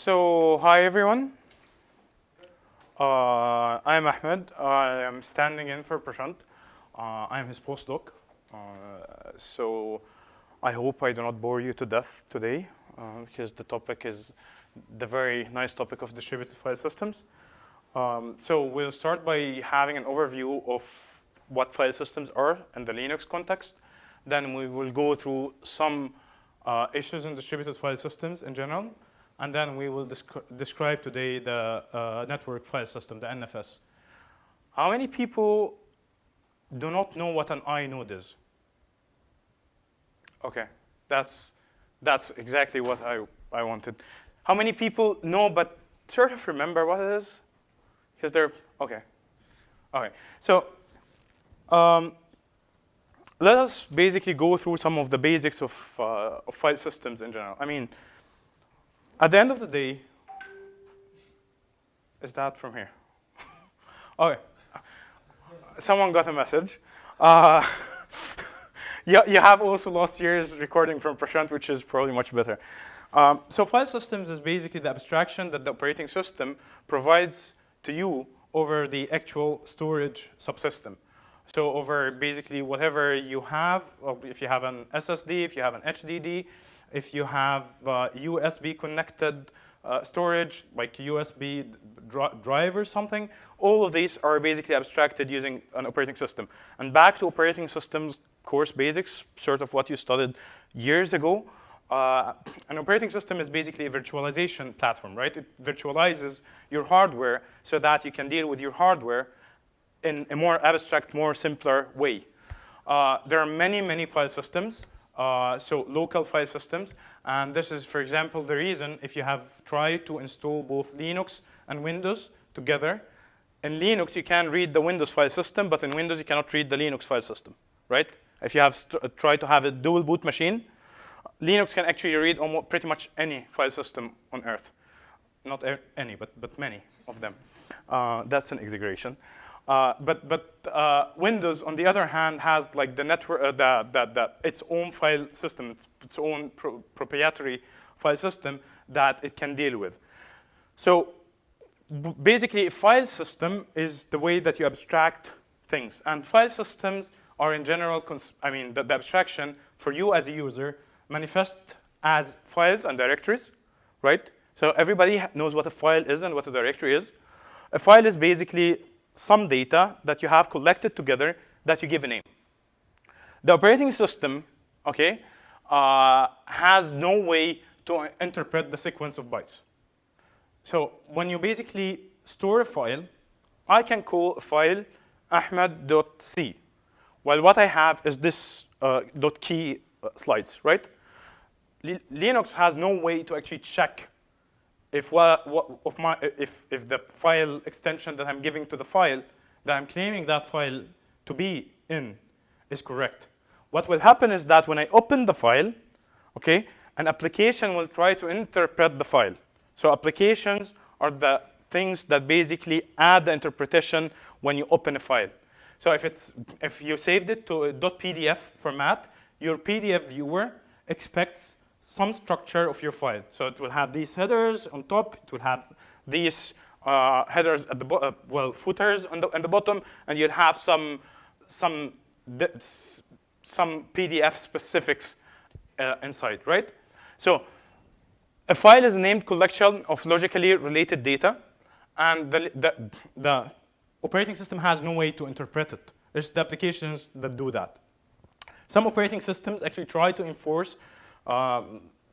So, hi everyone. I'm Ahmed. I am standing in for Prashant. I'm his postdoc. So, I hope I do not bore you to death today, because the topic is the very nice topic of distributed file systems. So, we'll start by having an overview of what file systems are in the Linux context. Then we will go through some issues in distributed file systems in general. And then we will describe today the network file system, the NFS. How many people do not know what an inode is? OK, that's exactly what I wanted. How many people know but sort of remember what it is? Because they're OK. OK, so let us basically go through some of the basics of file systems in general. I mean, at the end of the day, is that from here? OK. Someone got a message. You have also last year's recording from Prashant, which is probably much better. So file systems is basically the abstraction that the operating system provides to you over the actual storage subsystem. So over basically whatever you have, if you have an SSD, if you have an HDD, if you have USB connected storage, like USB drive or something, all of these are basically abstracted using an operating system. And back to operating systems course basics, sort of what you studied years ago. An operating system is basically a virtualization platform, right? It virtualizes your hardware so that you can deal with your hardware in a more abstract, more simpler way. There are many, many file systems. So local file systems, and this is, for example, the reason if you have tried to install both Linux and Windows together. In Linux, you can read the Windows file system, but in Windows, you cannot read the Linux file system, right? If you have tried to have a dual boot machine, Linux can actually read almost pretty much any file system on Earth. Not any, but many of them. That's an exaggeration. But Windows, on the other hand, has like the network, its own file system, its own proprietary file system that it can deal with. So basically, a file system is the way that you abstract things. And file systems are in general, the abstraction for you as a user manifest as files and directories, right? So everybody knows what a file is and what a directory is. A file is basically some data that you have collected together that you give a name. The operating system, OK, has no way to interpret the sequence of bytes. So when you basically store a file, I can call a file ahmed.c, while what I have is this .key slides, right? Linux has no way to actually check if the file extension that I'm giving to the file, that I'm claiming that file to be in, is correct. What will happen is that when I open the file, OK, an application will try to interpret the file. So applications are the things that basically add the interpretation when you open a file. So if you saved it to a .pdf format, your PDF viewer expects some structure of your file. So it will have these headers on top. It will have these headers at the footers on the bottom, and you'll have some PDF specifics inside, right? So a file is a named collection of logically related data, and the operating system has no way to interpret it. It's the applications that do that. Some operating systems actually try to enforce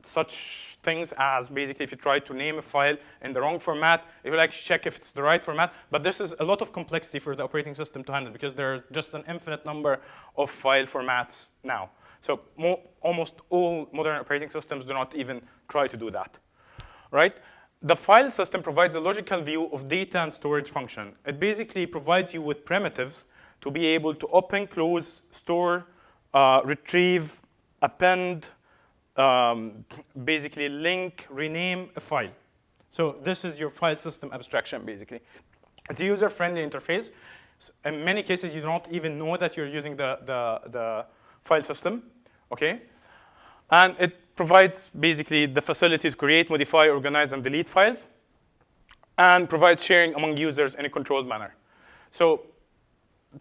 such things as basically if you try to name a file in the wrong format, it will actually check if it's the right format. But this is a lot of complexity for the operating system to handle because there's just an infinite number of file formats now. So almost all modern operating systems do not even try to do that, right? The file system provides a logical view of data and storage function. It basically provides you with primitives to be able to open, close, store, retrieve, append, basically link, rename a file. So this is your file system abstraction, basically. It's a user-friendly interface. In many cases, you don't even know that you're using the file system, OK? And it provides basically the facility to create, modify, organize, and delete files, and provides sharing among users in a controlled manner. So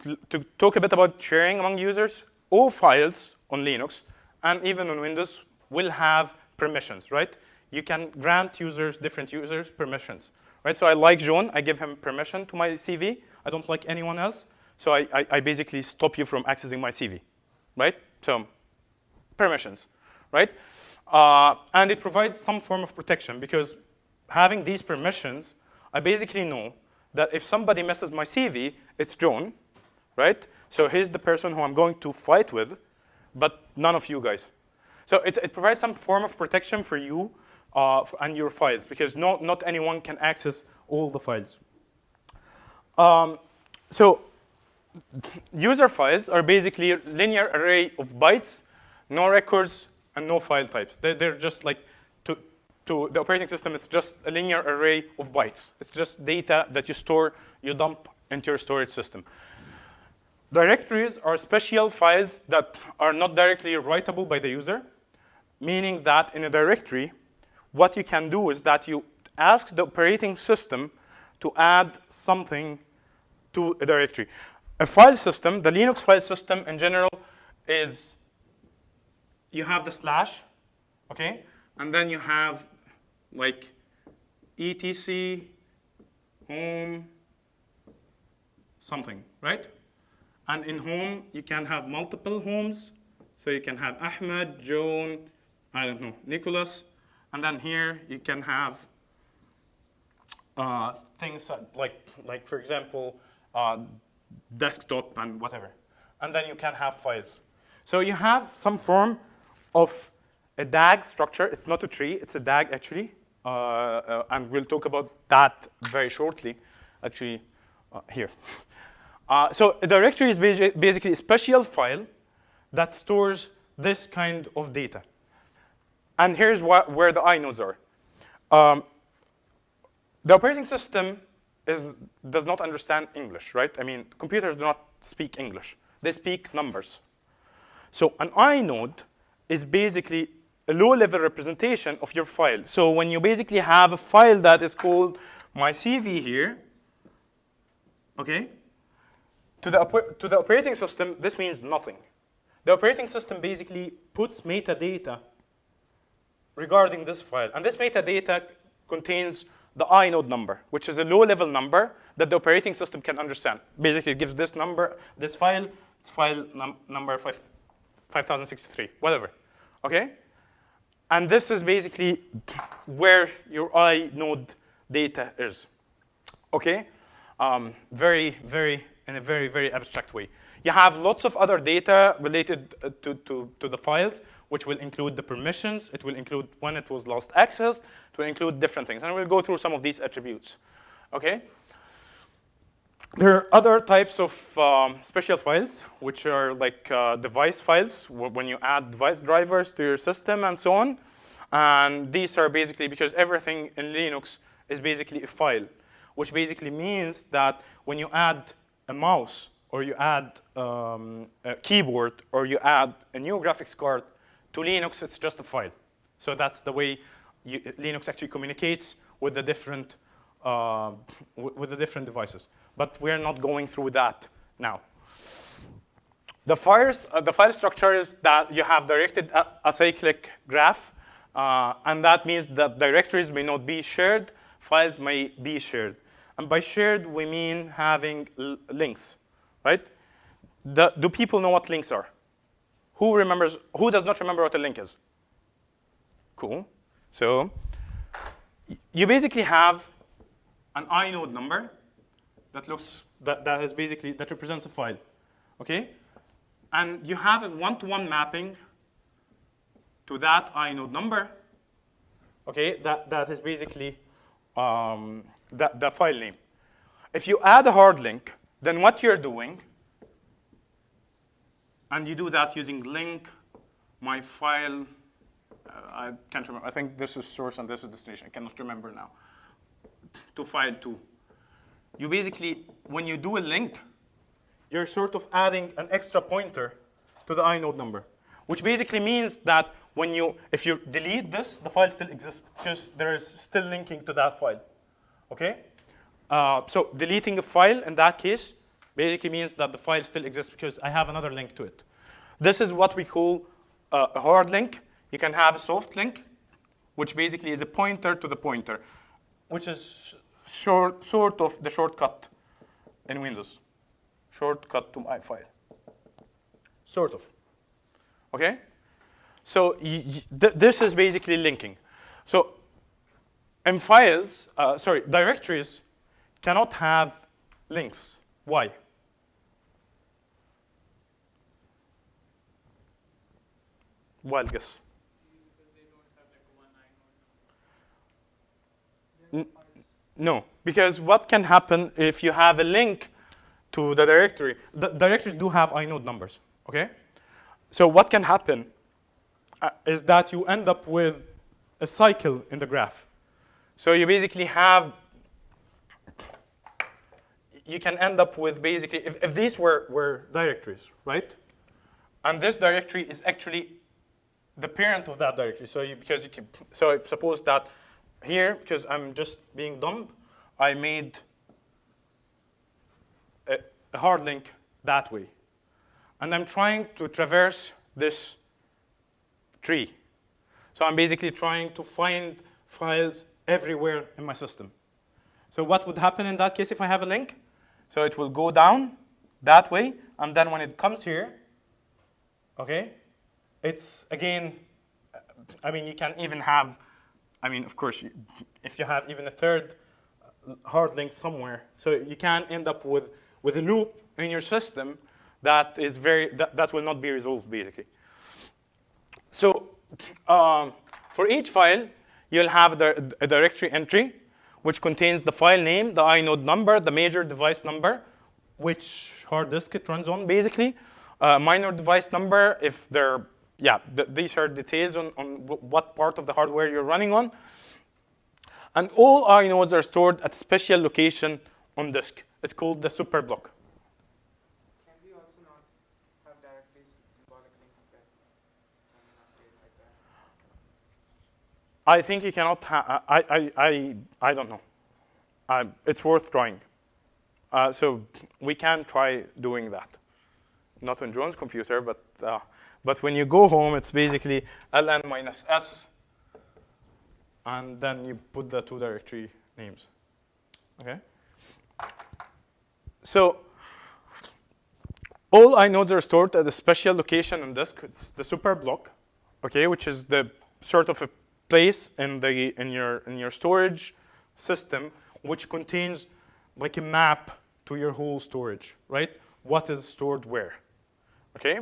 to talk a bit about sharing among users, all files on Linux and even on Windows will have permissions, right? You can grant different users permissions, right? So I like John, I give him permission to my CV. I don't like anyone else, so I basically stop you from accessing my CV, right? So permissions, right? And it provides some form of protection because having these permissions, I basically know that if somebody messes my CV, it's John, right? So he's the person who I'm going to fight with, but none of you guys. So it provides some form of protection for you and your files because not anyone can access all the files. So user files are basically a linear array of bytes, no records, and no file types. They're just like, to the operating system, it's just a linear array of bytes. It's just data that you store, you dump into your storage system. Directories are special files that are not directly writable by the user, meaning that in a directory, what you can do is that you ask the operating system to add something to a directory. A file system, the Linux file system in general, is you have the slash, okay? And then you have like etc home something, right? And in home, you can have multiple homes. So you can have Ahmed, Joan, I don't know, Nicholas. And then here, you can have things like, for example, desktop and whatever. And then you can have files. So you have some form of a DAG structure. It's not a tree. It's a DAG, actually. And we'll talk about that very shortly, actually, here. So a directory is basically a special file that stores this kind of data. And here's where the inodes are. The operating system does not understand English, right? I mean, computers do not speak English. They speak numbers. So an inode is basically a low-level representation of your file. So when you basically have a file that is called my CV here, okay? To the operating system, this means nothing. The operating system basically puts metadata regarding this file. And this metadata contains the inode number, which is a low-level number that the operating system can understand. Basically, it gives this number, this file, it's file number 5063, whatever, okay? And this is basically where your inode data is, okay? In a very, very abstract way. You have lots of other data related to the files, which will include the permissions. It will include when it was last accessed. It will include different things. And we'll go through some of these attributes, okay? There are other types of special files, which are like device files, when you add device drivers to your system and so on. And these are basically, because everything in Linux is basically a file, which basically means that when you add a mouse, or you add a keyboard, or you add a new graphics card to Linux, it's just a file. So that's the way Linux actually communicates with the different devices. But we're not going through that now. The file structure is that you have directed acyclic graph, and that means that directories may not be shared, files may be shared. And by shared, we mean having links, right? Do people know what links are? Who does not remember what a link is? Cool. So you basically have an inode number that represents a file, okay? And you have a one-to-one mapping to that inode number, okay? That is basically the file name. If you add a hard link, then what you're doing, and you do that using link my file, I can't remember. I think this is source and this is destination. I cannot remember now. To file 2. You basically, when you do a link, you're sort of adding an extra pointer to the inode number, which basically means that if you delete this, the file still exists because there is still linking to that file. Okay? So deleting a file in that case basically means that the file still exists because I have another link to it. This is what we call a hard link. You can have a soft link, which basically is a pointer to the pointer, which is sort of the shortcut in Windows. Shortcut to my file. Sort of. Okay? So this is basically linking. So in files, directories cannot have links. Why? Wild guess. No, because what can happen if you have a link to the directory? The directories do have inode numbers, okay? So what can happen is that you end up with a cycle in the graph. So you basically have, you can end up with basically, if these were directories, right? And this directory is actually the parent of that directory. So so if suppose that here, because I'm just being dumb, I made a hard link that way. And I'm trying to traverse this tree. So I'm basically trying to find files everywhere in my system. So what would happen in that case if I have a link? So it will go down that way, and then when it comes here, okay, it's again, I mean, you can even have, I mean, of course, if you have even a third hard link somewhere, so you can end up with a loop in your system that is that will not be resolved, basically. So for each file, you'll have a directory entry, which contains the file name, the inode number, the major device number, which hard disk it runs on, basically. Minor device number, if they're, these are details on what part of the hardware you're running on. And all inodes are stored at a special location on disk. It's called the super block. Can we also not have directories with symbolic links that can update like that? I think you cannot I don't know. It's worth trying. So we can try doing that. Not on John's computer, but when you go home, it's basically ln minus s, and then you put the two directory names. Okay? So all inodes are stored at a special location on disk. It's the super block, okay, which is the sort of a place in your storage system which contains like a map to your whole storage, right? What is stored where, okay?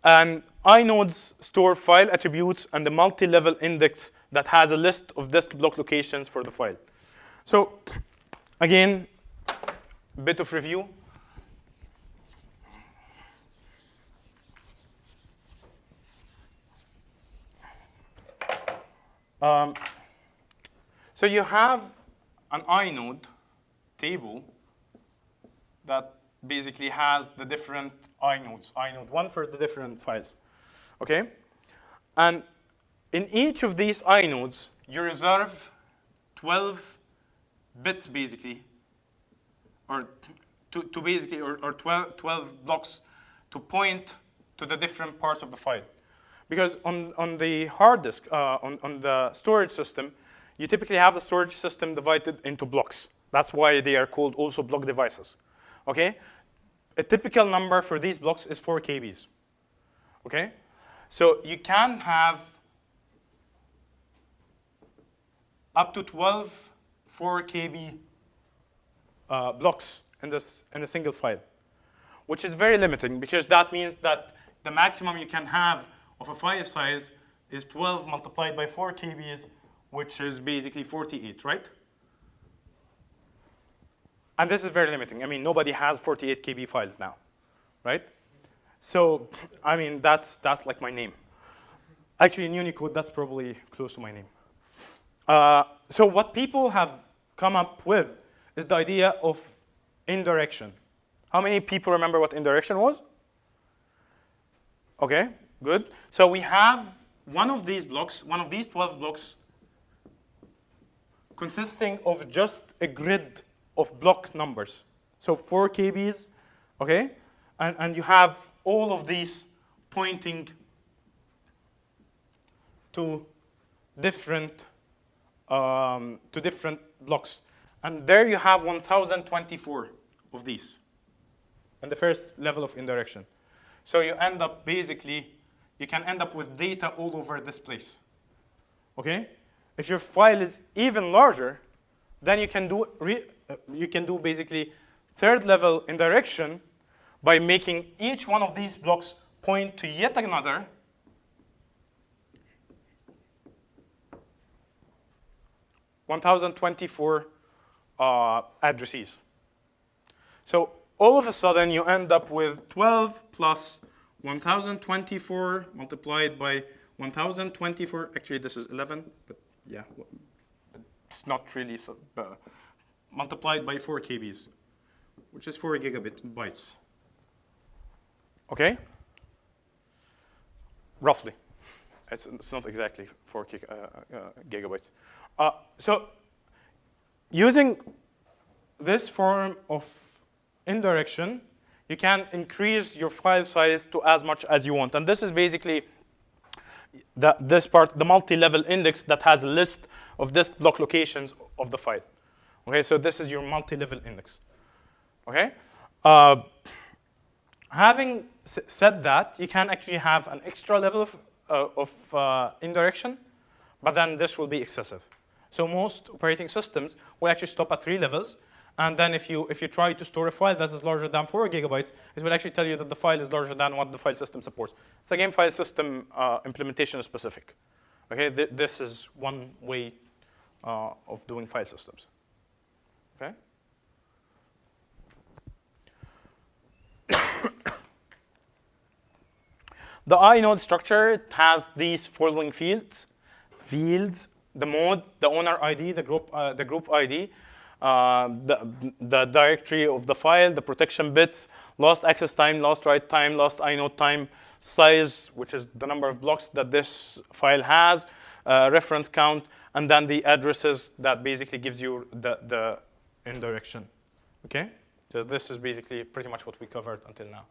And inodes store file attributes and a multi-level index that has a list of disk block locations for the file. So again, a bit of review. So you have an inode table that basically has the different inodes, inode 1 for the different files, okay? And in each of these inodes, you reserve 12 bits basically, or 12 blocks to point to the different parts of the file. Because on the hard disk, on the storage system, you typically have the storage system divided into blocks. That's why they are called also block devices, okay? A typical number for these blocks is 4 KBs, okay? So you can have up to 12 4 KB blocks in a single file, which is very limiting because that means that the maximum you can have of a file size is 12 multiplied by 4 KBs, which is basically 48, right? And this is very limiting. I mean, nobody has 48 KB files now, right? So, I mean, that's like my name. Actually, in Unicode, that's probably close to my name. So what people have come up with is the idea of indirection. How many people remember what indirection was? Okay, good. So we have one of these 12 blocks, consisting of just a grid of block numbers. So 4 KBs, okay? And you have all of these pointing to different blocks. And there you have 1,024 of these in the first level of indirection. So you end up basically, you can end up with data all over this place, okay? If your file is even larger, then you can do basically third level indirection by making each one of these blocks point to yet another (1,024) addresses. So all of a sudden, you end up with 12 plus 1,024 multiplied by 1,024. Actually, this is 11, but yeah, it's not really multiplied by 4 KBs, which is 4 bytes. Okay? Roughly. It's not exactly 4 gigabytes. So using this form of indirection, you can increase your file size to as much as you want. And this is basically this part, the multi-level index that has a list of disk block locations of the file. Okay, so this is your multi-level index. Okay? Having said that, you can actually have an extra level of indirection, but then this will be excessive. So most operating systems will actually stop at 3 levels. And then if you try to store a file that is larger than 4 gigabytes, it will actually tell you that the file is larger than what the file system supports. It's again file system implementation specific. Okay, this is one way of doing file systems. Okay. The inode structure has these following fields: the mode, the owner ID, the group ID. The directory of the file, the protection bits, last access time, last write time, last inode time, size, which is the number of blocks that this file has, reference count, and then the addresses that basically gives you the indirection. Okay? So this is basically pretty much what we covered until now.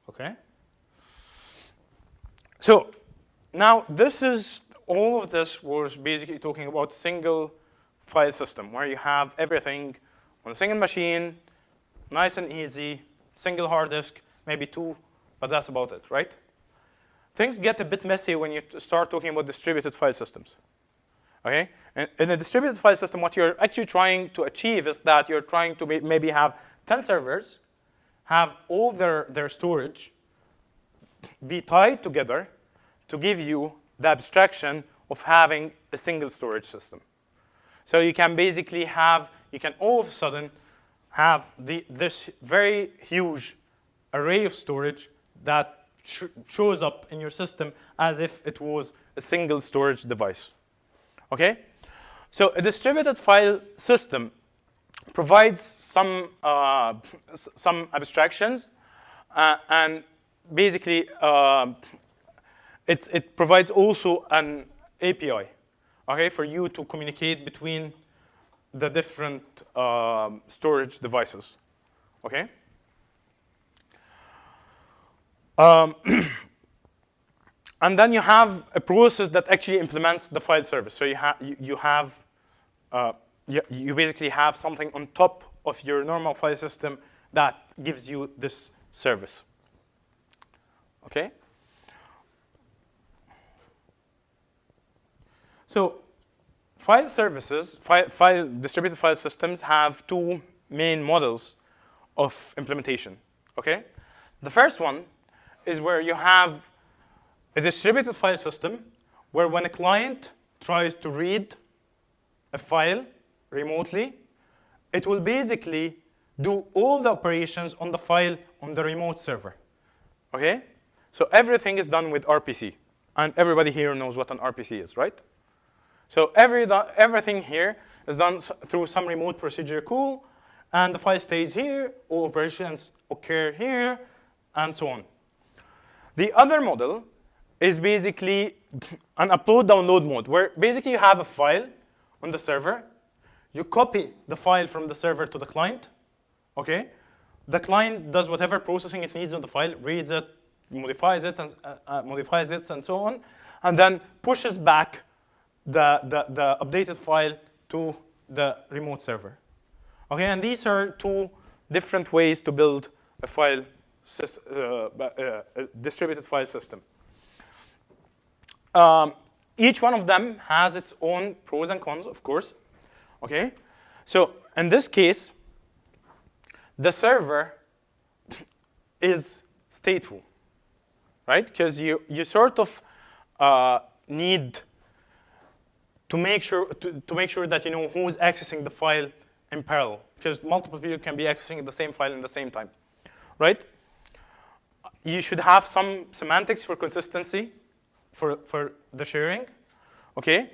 Okay? So now all of this was basically talking about single file system, where you have everything on a single machine, nice and easy, single hard disk, maybe 2, but that's about it, right? Things get a bit messy when you start talking about distributed file systems. Okay? And in a distributed file system, what you're actually trying to achieve is that you're trying to maybe have 10 servers, have all their storage be tied together to give you the abstraction of having a single storage system. So you can basically you can all of a sudden have this very huge array of storage that shows up in your system as if it was a single storage device. Okay? So a distributed file system provides some abstractions, and basically it provides also an API. Okay, for you to communicate between the different storage devices. Okay. And then you have a process that actually implements the file service. So you basically have something on top of your normal file system that gives you this service. Okay. So file services, distributed file systems have 2 main models of implementation. Okay? The first one is where you have a distributed file system where when a client tries to read a file remotely, it will basically do all the operations on the file on the remote server. Okay? So everything is done with RPC. And everybody here knows what an RPC is, right? So everything here is done through some remote procedure call, and the file stays here, all operations occur here, and so on. The other model is basically an upload-download mode, where basically you have a file on the server. You copy the file from the server to the client, okay? The client does whatever processing it needs on the file, reads it, modifies it, and so on, and then pushes back the updated file to the remote server. Okay, and these are two different ways to build a file, a distributed file system. Each one of them has its own pros and cons, of course. Okay, so in this case, the server is stateful, right? Because you sort of need to make sure that you know who is accessing the file in parallel, because multiple people can be accessing the same file in the same time, right? You should have some semantics for consistency for the sharing, okay?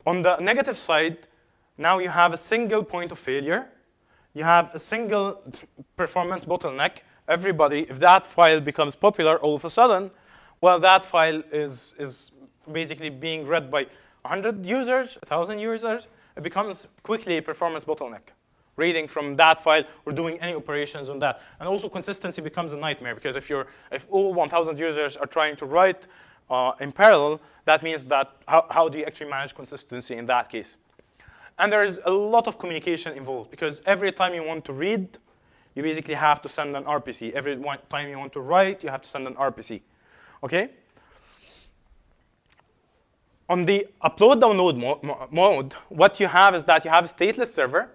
On the negative side, now you have a single point of failure. You have a single performance bottleneck. Everybody, if that file becomes popular all of a sudden, well, that file is basically being read by 100 users, 1,000 users. It becomes quickly a performance bottleneck. Reading from that file or doing any operations on that. And also consistency becomes a nightmare, because if all 1,000 users are trying to write in parallel, that means that how do you actually manage consistency in that case? And there is a lot of communication involved, because every time you want to read, you basically have to send an RPC. Every time you want to write, you have to send an RPC. Okay? On the upload-download mode, what you have is that you have a stateless server.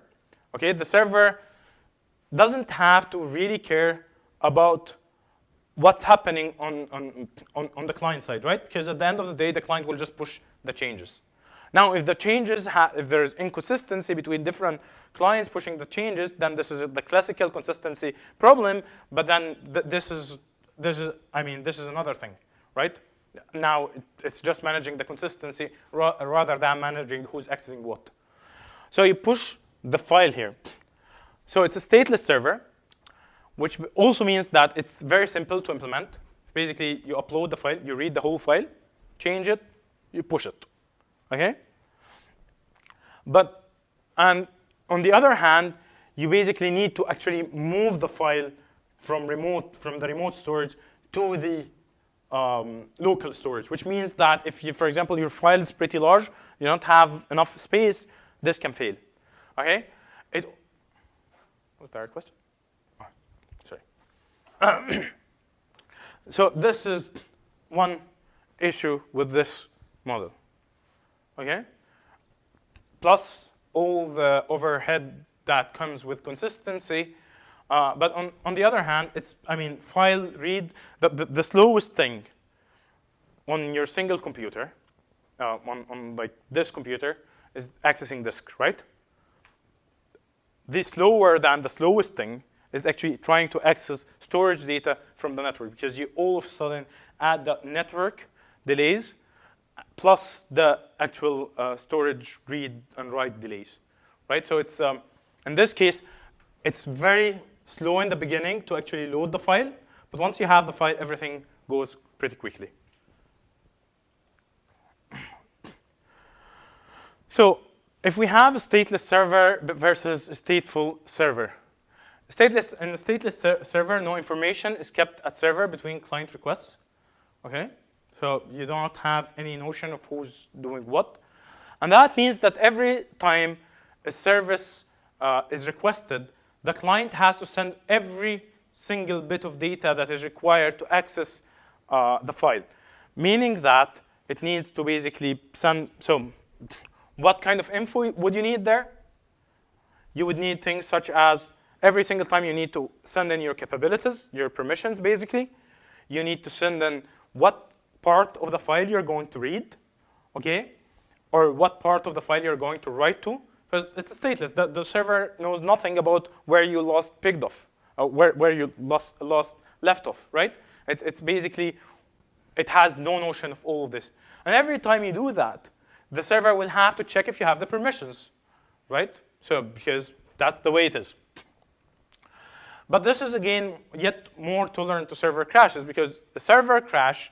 Okay? The server doesn't have to really care about what's happening on the client side, right? Because at the end of the day, the client will just push the changes. Now, if the changes if there's inconsistency between different clients pushing the changes, then this is the classical consistency problem. But then this is another thing, right? Now it's just managing the consistency rather than managing who's accessing what. So you push the file here. So it's a stateless server, which also means that it's very simple to implement. Basically, you upload the file, you read the whole file, change it, you push it. Okay? And on the other hand, you basically need to actually move the file from the remote storage to the local storage, which means that if you, for example, your file is pretty large, you don't have enough space, this can fail. Okay? Was there a question? Oh, sorry. So this is one issue with this model. Okay? Plus all the overhead that comes with consistency. But on the other hand, file read, the slowest thing on your single computer, on like this computer, is accessing disk, right? The slower than the slowest thing is actually trying to access storage data from the network, because you all of a sudden add the network delays plus the actual storage read and write delays, right? So it's in this case, it's very slow in the beginning to actually load the file, but once you have the file, everything goes pretty quickly. So if we have a stateless server versus a stateful server, in a stateless server, no information is kept at server between client requests. Okay, so you don't have any notion of who's doing what, and that means that every time a service is requested, the client has to send every single bit of data that is required to access the file, meaning that it needs to basically send. So what kind of info would you need there? You would need things such as every single time you need to send in your capabilities, your permissions, basically. You need to send in what part of the file you're going to read, okay? Or what part of the file you're going to write to. Because it's stateless. The server knows nothing about where you picked off, where you left off, right? It's basically, it has no notion of all of this. And every time you do that, the server will have to check if you have the permissions, right? So because that's the way it is. But this is, again, yet more tolerant to server crashes, because a server crash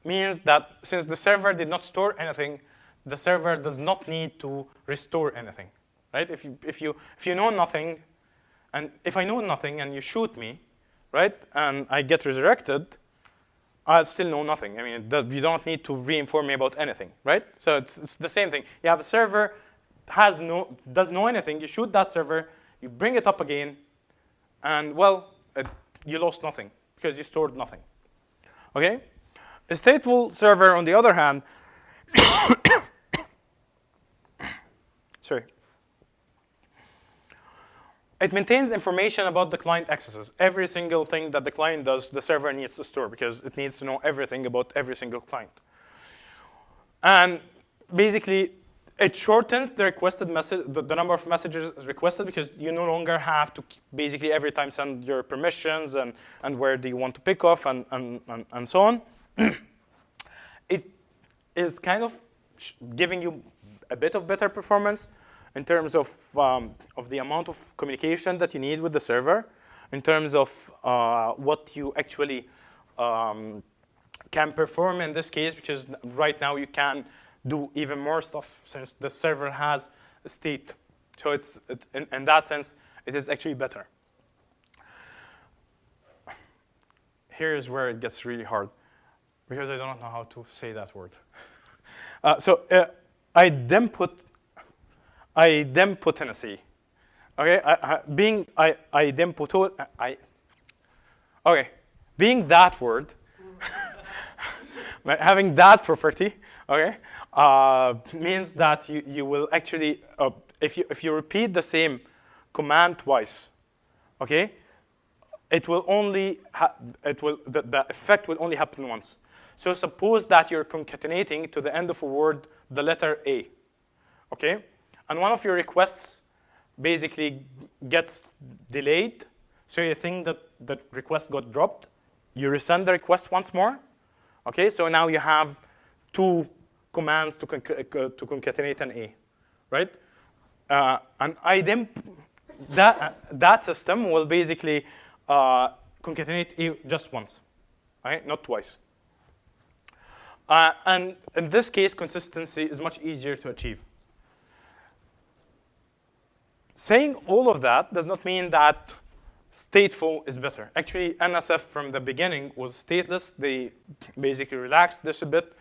means that since the server did not store anything, the server does not need to restore anything, right? If you know nothing, and if I know nothing and you shoot me, right, and I get resurrected, I'll still know nothing. I mean, you don't need to re-inform me about anything, right? So it's the same thing. You have a server doesn't know anything. You shoot that server, you bring it up again, and well, you lost nothing because you stored nothing. Okay? A stateful server, on the other hand, sorry. It maintains information about the client accesses. Every single thing that the client does, the server needs to store because it needs to know everything about every single client. And basically, it shortens the requested message, the number of messages requested, because you no longer have to basically every time send your permissions and where do you want to pick off and so on. It is kind of giving you a bit of better performance in terms of the amount of communication that you need with the server, in terms of what you actually can perform in this case, because right now you can do even more stuff since the server has a state. So in that sense, it is actually better. Here's where it gets really hard, because I don't know how to say that word. Idempotency. Okay, being that word, having that property, okay, means that you will actually, if you repeat the same command twice, okay, it will only the effect will only happen once. So suppose that you're concatenating to the end of a word the letter A, okay, and one of your requests basically gets delayed, so you think that the request got dropped. You resend the request once more, okay. So now you have two commands to concatenate an A, right? And that system will basically concatenate A just once, right? Not twice. And in this case, consistency is much easier to achieve. Saying all of that does not mean that stateful is better. Actually, NSF from the beginning was stateless. They basically relaxed this a bit.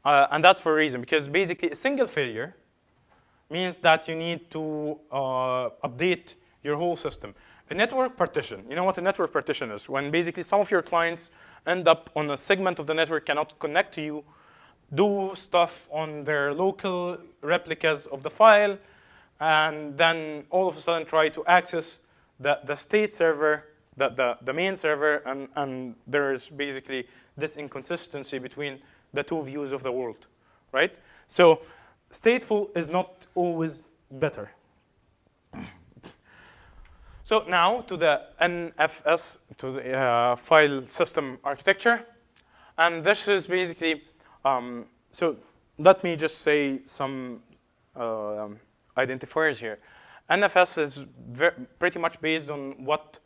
And that's for a reason, because basically a single failure means that you need to update your whole system. A network partition, you know what a network partition is? When basically some of your clients end up on a segment of the network, cannot connect to you, do stuff on their local replicas of the file, and then all of a sudden try to access the state server, the main server, and there is basically this inconsistency between the two views of the world, right? So stateful is not always better. So now to the NFS, to the file system architecture. And this is basically, so let me just say some identifiers here. NFS is pretty much based on what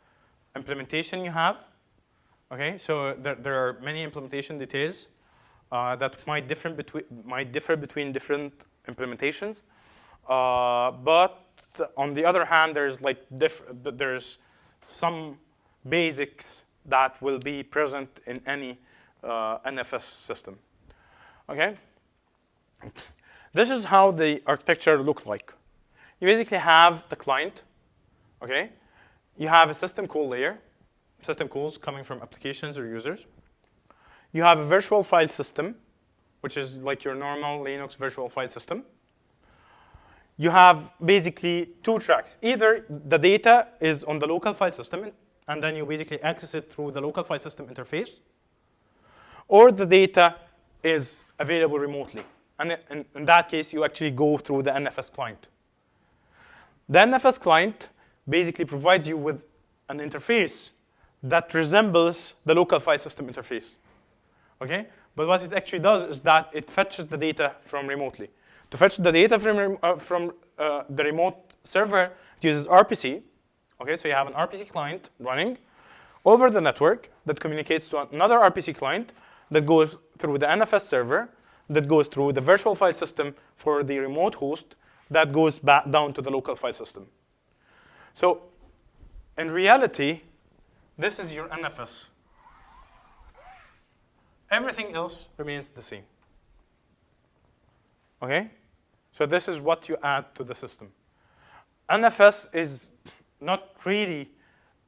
implementation you have. Okay, so there are many implementation details that might differ between different implementations. But on the other hand, there's some basics that will be present in any NFS system. Okay, this is how the architecture looks like. You basically have the client. Okay, you have a system call layer, system calls coming from applications or users. You have a virtual file system, which is like your normal Linux virtual file system. You have basically two tracks. Either the data is on the local file system, and then you basically access it through the local file system interface, or the data is available remotely. And in that case, you actually go through the NFS client. The NFS client basically provides you with an interface that resembles the local file system interface. Okay? But what it actually does is that it fetches the data from remotely. To fetch the data from the remote server, it uses RPC, Okay, so you have an RPC client running over the network that communicates to another RPC client that goes through the NFS server, that goes through the virtual file system for the remote host, that goes back down to the local file system. So in reality, this is your NFS. Everything else remains the same. Okay? So this is what you add to the system. NFS is not really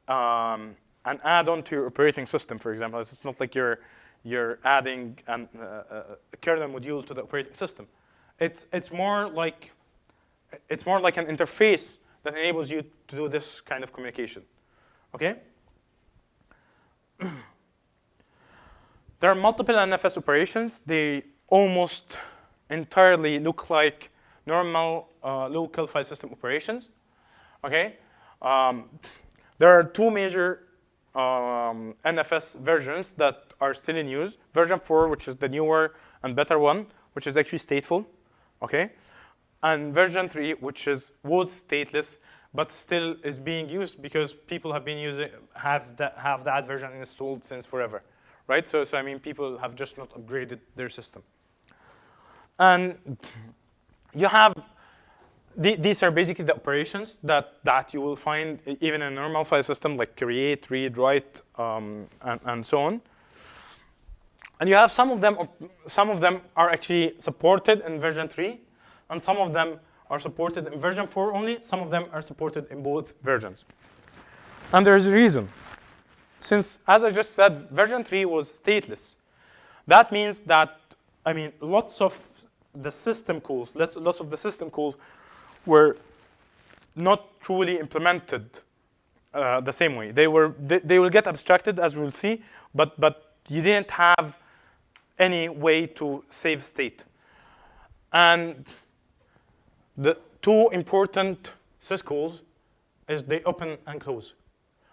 an add-on to your operating system, for example. It's not like you're adding a kernel module to the operating system. It's more like an interface that enables you to do this kind of communication. Okay? There are multiple NFS operations. They almost entirely look like normal local file system operations. Okay? There are two major NFS versions that are still in use. Version 4, which is the newer and better one, which is actually stateful. Okay? And version 3, which was stateless, but still is being used because people have been have that version installed since forever. Right? So I mean, people have just not upgraded their system. And you have, these are basically the operations that you will find even in a normal file system, like create, read, write, and so on. And you have some of them are actually supported in version 3, and some of them are supported in version 4 only. Some of them are supported in both versions. And there's a reason. Since, as I just said, version 3 was stateless. That means that, I mean, lots of the system calls were not truly implemented the same way. They will get abstracted, as we'll see, but you didn't have any way to save state. And the two important syscalls is the open and close.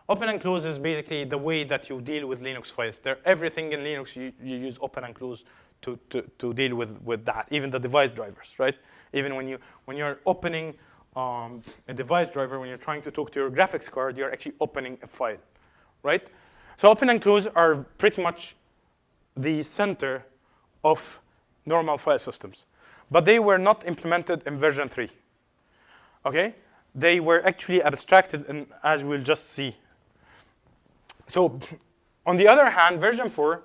Open and close is basically the way that you deal with Linux files. Everything in Linux, you use open and close to deal with that, even the device drivers, right? Even when you're opening a device driver, when you're trying to talk to your graphics card, you're actually opening a file, right? So open and close are pretty much the center of normal file systems. But they were not implemented in version 3, okay? They were actually abstracted, as we'll just see. So on the other hand, version 4,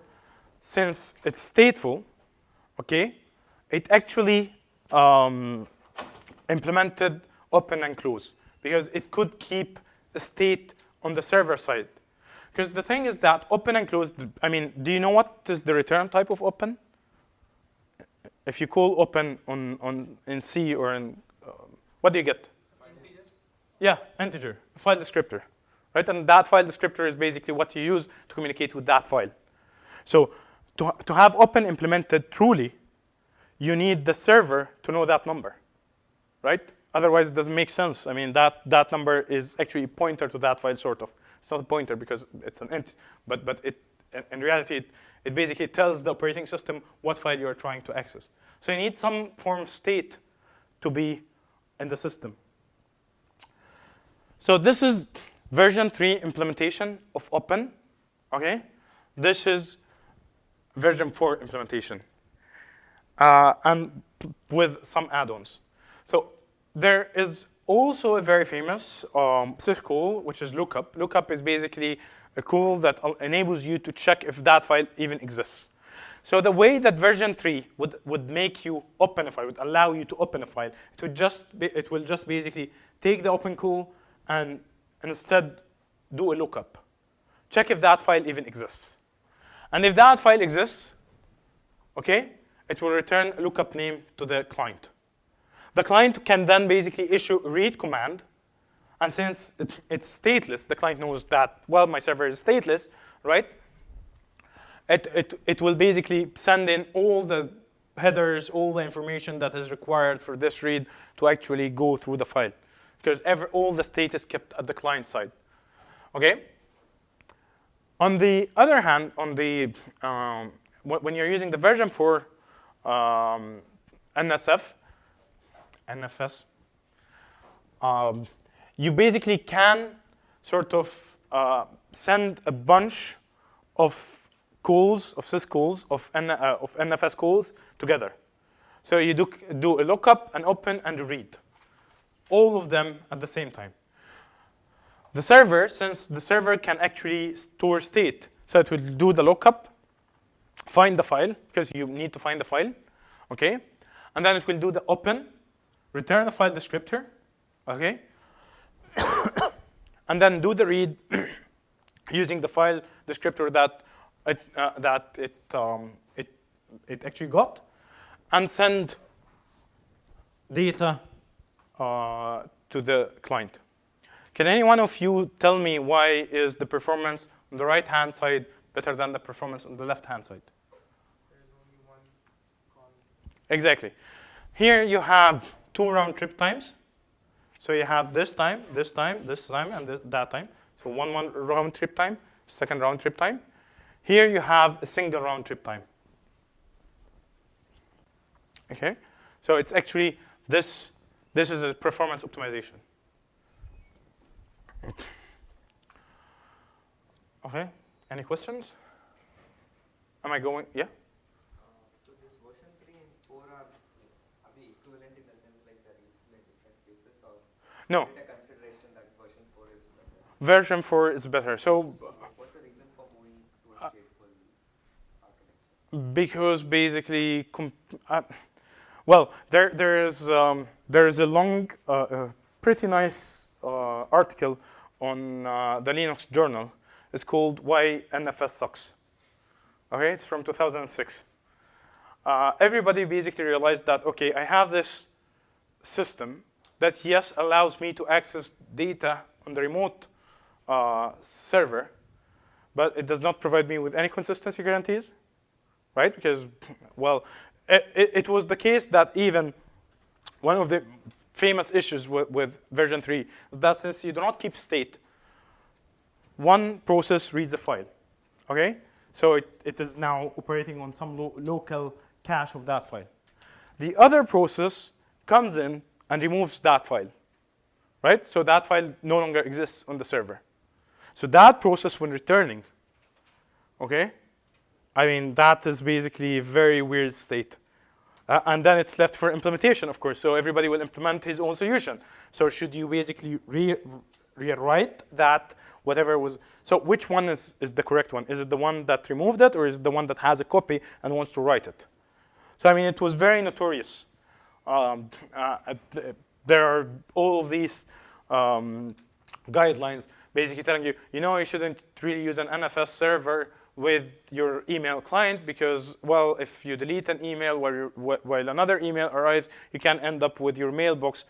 since it's stateful, okay, it actually implemented open and close because it could keep the state on the server side. Because the thing is that open and close, I mean, do you know what is the return type of open? If you call open in C or in, what do you get? Integer? Yeah, integer, file descriptor, right? And that file descriptor is basically what you use to communicate with that file. So to have open implemented truly, you need the server to know that number, right? Otherwise, it doesn't make sense. I mean, that number is actually a pointer to that file, sort of. It's not a pointer because it's an int, but in reality, it basically tells the operating system what file you're trying to access. So you need some form of state to be in the system. So this is version 3 implementation of open, okay? This is version 4 implementation, and with some add-ons. So there is also a very famous syscall, which is lookup. Lookup is basically a call that enables you to check if that file even exists. So the way that version 3 would make you open a file, would allow you to open a file, it will just basically take the open call and instead do a lookup. Check if that file even exists. And if that file exists, okay, it will return a lookup name to the client. The client can then basically issue a read command. And since it's stateless, the client knows that, well, my server is stateless, right? It will basically send in all the headers, all the information that is required for this read to actually go through the file. Because all the state is kept at the client side, okay? On the other hand, when you're using the version 4 NFS, you basically can sort of send a bunch of calls, of syscalls, of NFS calls together. So you do a lookup, an open, and a read. All of them at the same time. The server, since the server can actually store state, so it will do the lookup, find the file, because you need to find the file, okay? And then it will do the open, return the file descriptor, okay? And then do the read using the file descriptor that it actually got, and send data to the client. Can any one of you tell me why is the performance on the right-hand side better than the performance on the left-hand side? There is only one call. Exactly. Here you have 2 round-trip times. So you have this time, this time, this time, and that time. So one round-trip time, second round-trip time. Here you have a single round-trip time. Okay? So it's actually this is a performance optimization. Okay, any questions? Am I going? Yeah? So this version 3 and 4 are they equivalent in the sense like they're useful in different cases, or No. is it a consideration that version 4 is better? Version 4 is better. So What's the reason for moving to a stateful architecture? because basically, well, there is a long, pretty nice article on the Linux journal. It's called "Why NFS Sucks." Okay, it's from 2006. Everybody basically realized that, okay, I have this system that, yes, allows me to access data on the remote server, but it does not provide me with any consistency guarantees, right? Because, well, it was the case that even one of the famous issues with version 3 is that since you do not keep state, one process reads a file, okay? So it is now operating on some local cache of that file. The other process comes in and removes that file, right? So that file no longer exists on the server. So that process, when returning, okay, I mean, that is basically a very weird state. And then it's left for implementation, of course. So everybody will implement his own solution. So should you basically rewrite that, whatever was, so which one is the correct one? Is it the one that removed it, or is it the one that has a copy and wants to write it? So I mean, it was very notorious. There are all of these guidelines basically telling you, you shouldn't really use an NFS server with your email client because, well, if you delete an email while another email arrives, you can end up with your mailbox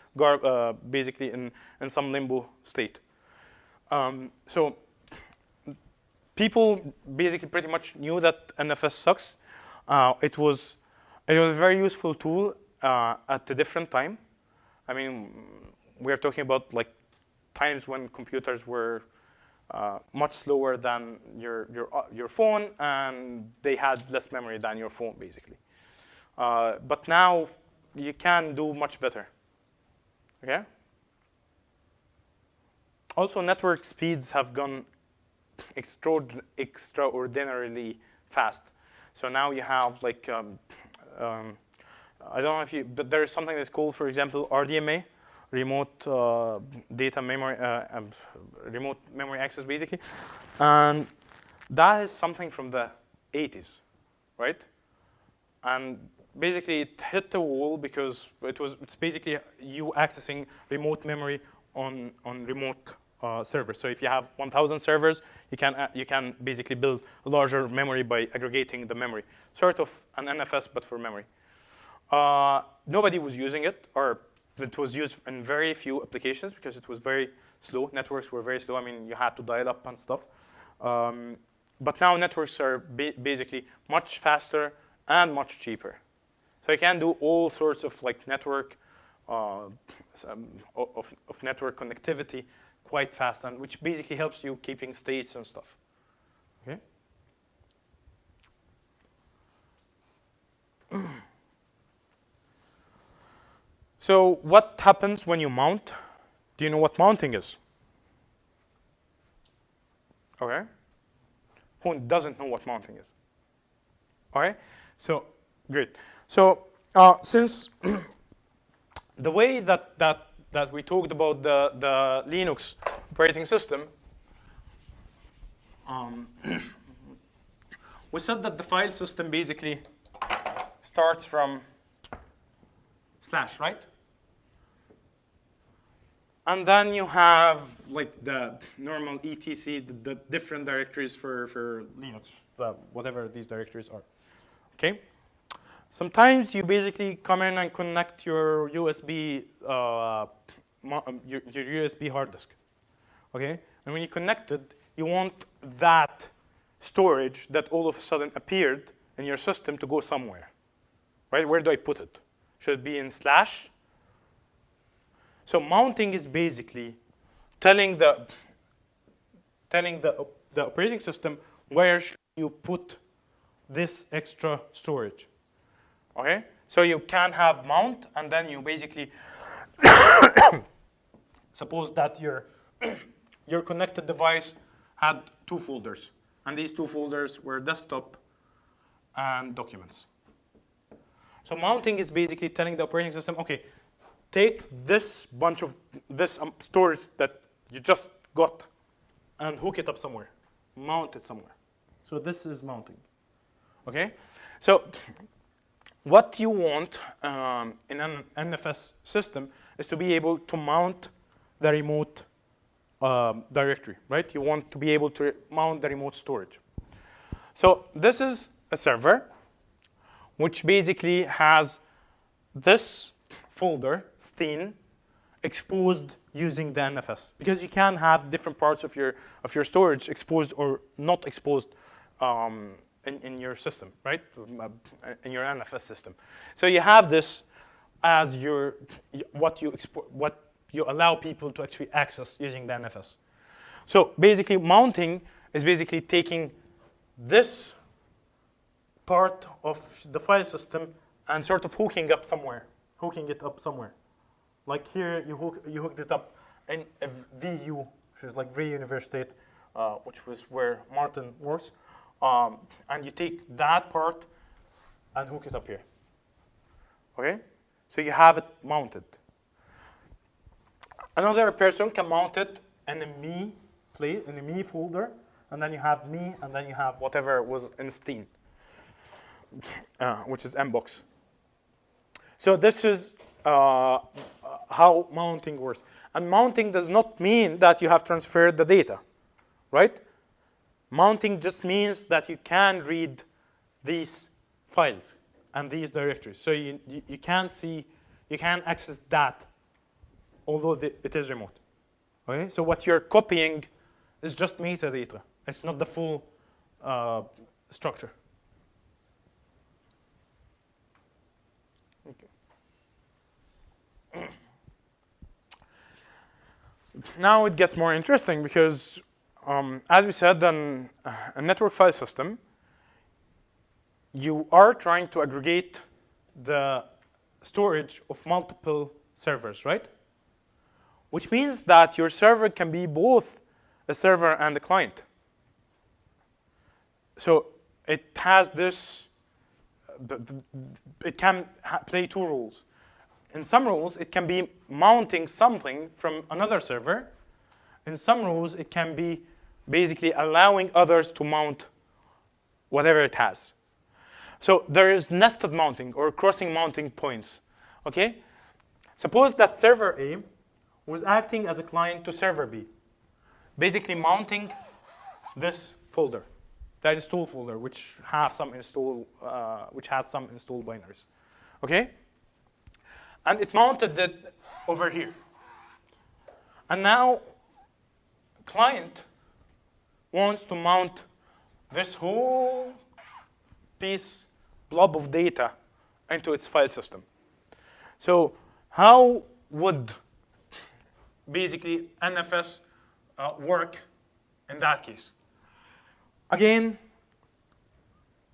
basically in some limbo state. So people basically pretty much knew that NFS sucks. It was a very useful tool at a different time. I mean, we are talking about like times when computers were much slower than your phone, and they had less memory than your phone, basically. But now you can do much better. Okay. Also, network speeds have gone extraordinarily fast. So now you have like I don't know if but there is something that's called, for example, RDMA. Remote data memory, remote memory access, basically, and that is something from the 80s, right? And basically, it hit the wall because it's basically you accessing remote memory on remote servers. So if you have 1,000 servers, you can basically build a larger memory by aggregating the memory, sort of an NFS but for memory. Nobody was using it, or it was used in very few applications because it was very slow. Networks were very slow. I mean, you had to dial up and stuff. But now networks are basically much faster and much cheaper. So you can do all sorts of like network of network connectivity quite fast, and which basically helps you keeping states and stuff. Okay. So what happens when you mount? Do you know what mounting is? Okay? Who doesn't know what mounting is? Okay? So, great. So, since the way that we talked about the Linux operating system, we said that the file system basically starts from / right? And then you have like the normal etc, the different directories for Linux, whatever these directories are. Okay? Sometimes you basically come in and connect your USB your USB hard disk. Okay? And when you connect it, you want that storage that all of a sudden appeared in your system to go somewhere. Right? Where do I put it? Should it be in /? So mounting is basically telling the operating system where should you put this extra storage. Okay? So you can have mount, and then you basically suppose that your connected device had 2 folders, and these 2 folders were desktop and documents. So mounting is basically telling the operating system, okay, take this bunch of this storage that you just got and hook it up somewhere, mount it somewhere. So this is mounting. Okay? So what you want in an NFS system is to be able to mount the remote directory, right? You want to be able to mount the remote storage. So this is a server which basically has this folder, steen, exposed using the NFS. Because you can have different parts of your storage exposed or not exposed in your system, right? In your NFS system. So you have this as what you allow people to actually access using the NFS. So basically, mounting is basically taking this part of the file system and sort of hooking it up somewhere. Like here, you hooked it up in a VU, which is like V Universität, which was where Martin works. And you take that part and hook it up here. Okay? So you have it mounted. Another person can mount it in a me place, in a me folder, and then you have me, and then you have whatever was in steen, which is mbox. So this is how mounting works. And mounting does not mean that you have transferred the data, right? Mounting just means that you can read these files and these directories. So you can see, you can access that, although it is remote. Okay? So what you're copying is just metadata. It's not the full structure. Okay. Now it gets more interesting because, as we said, in a network file system, you are trying to aggregate the storage of multiple servers, right? Which means that your server can be both a server and a client. So it has this, it can play 2 roles. In some roles, it can be mounting something from another server. In some roles, it can be basically allowing others to mount whatever it has. So there is nested mounting or crossing mounting points. Okay? Suppose that server A was acting as a client to server B, basically mounting this folder, that install folder, which has some install binaries. Okay? And it mounted it over here. And now client wants to mount this whole blob of data into its file system. So how would basically NFS work in that case? Again,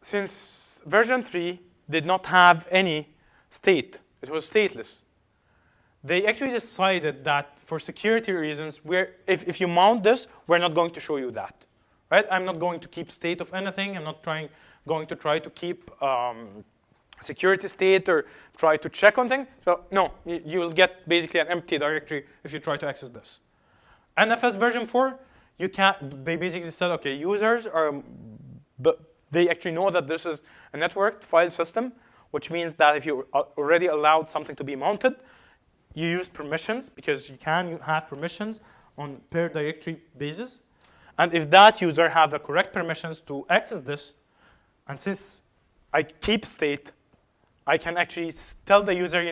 since version 3 did not have any state, it was stateless, they actually decided that for security reasons, if you mount this, we're not going to show you that. right? I'm not going to keep state of anything. I'm not going to try to keep security state or try to check on things. So no, you will get basically an empty directory if you try to access this. NFS version 4, they basically said, okay, users are, but they actually know that this is a networked file system, which means that if you already allowed something to be mounted, you use permissions, because you can have permissions on per directory basis. And if that user have the correct permissions to access this, and since I keep state, I can actually tell the user,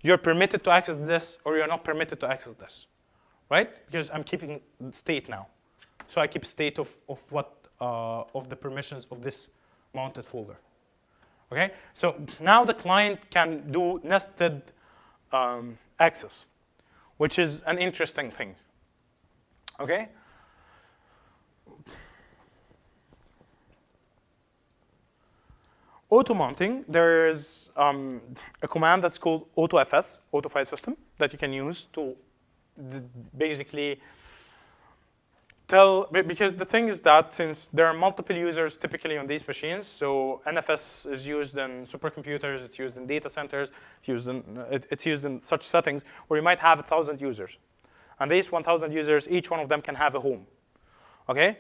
you're permitted to access this or you're not permitted to access this, right? Because I'm keeping state now. So I keep state of the permissions of this mounted folder. Okay, so now the client can do nested access, which is an interesting thing. Okay. Automounting, there is a command that's called AutoFS, auto file system, that you can use to basically tell, because the thing is that since there are multiple users typically on these machines, so NFS is used in supercomputers, it's used in data centers, it's used in such settings where you might have 1,000 users. And these 1,000 users, each one of them can have a home. Okay?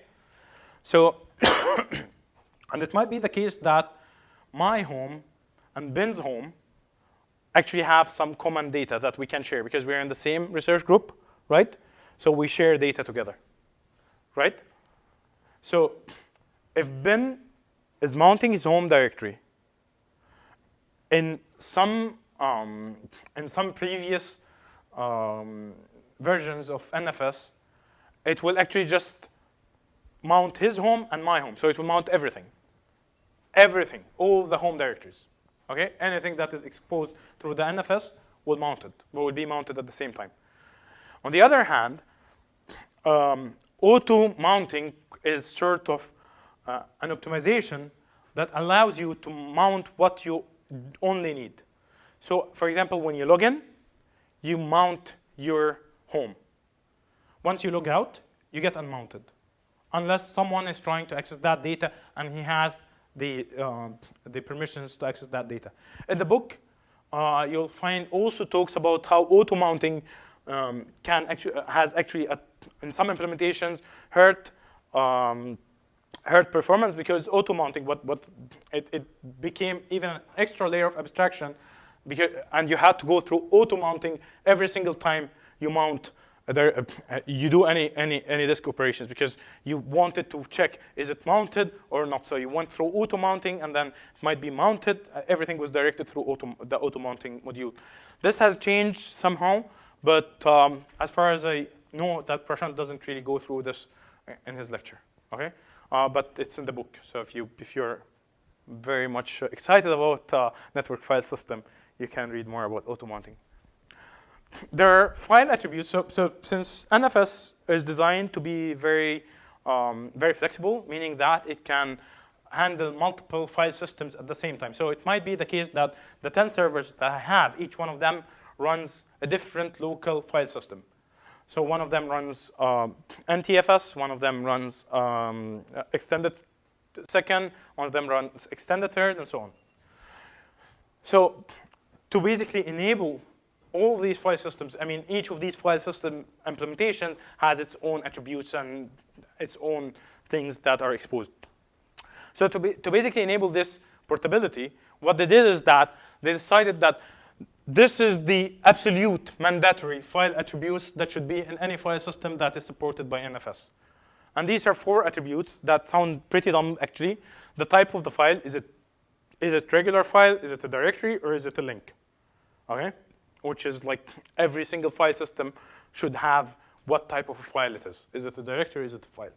So, and it might be the case that my home and Ben's home actually have some common data that we can share because we're in the same research group, right? So we share data together, right? So if Ben is mounting his home directory in some previous versions of NFS, it will actually just mount his home and my home. So it will mount everything. Everything, all the home directories. Okay? Anything that is exposed through the NFS will be mounted at the same time. On the other hand, auto mounting is sort of an optimization that allows you to mount what you only need. So, for example, when you log in, you mount your home. Once you log out, you get unmounted, unless someone is trying to access that data and he has the permissions to access that data. In the book, you'll find also talks about how auto mounting has actually in some implementations hurt performance because auto mounting it became even an extra layer of abstraction and you had to go through auto mounting every single time you mount. You do any disk operations because you wanted to check is it mounted or not. So you went through auto mounting and then it might be mounted. Everything was directed through the auto mounting module. This has changed somehow, but as far as I know, that Prashant doesn't really go through this in his lecture. Okay, but it's in the book. So if you're very much excited about network file system, you can read more about auto mounting. There are file attributes. So since NFS is designed to be very flexible, meaning that it can handle multiple file systems at the same time. So it might be the case that the 10 servers that I have, each one of them runs a different local file system. So one of them runs NTFS, one of them runs extended second, one of them runs extended third, and so on. So to basically enable all these file systems, I mean, each of these file system implementations has its own attributes and its own things that are exposed. So to basically enable this portability, what they did is that they decided that this is the absolute mandatory file attributes that should be in any file system that is supported by NFS. And these are 4 attributes that sound pretty dumb, actually. The type of the file, is it regular file, is it a directory, or is it a link? Okay? Which is like every single file system should have what type of a file it is. Is it a directory, is it a file?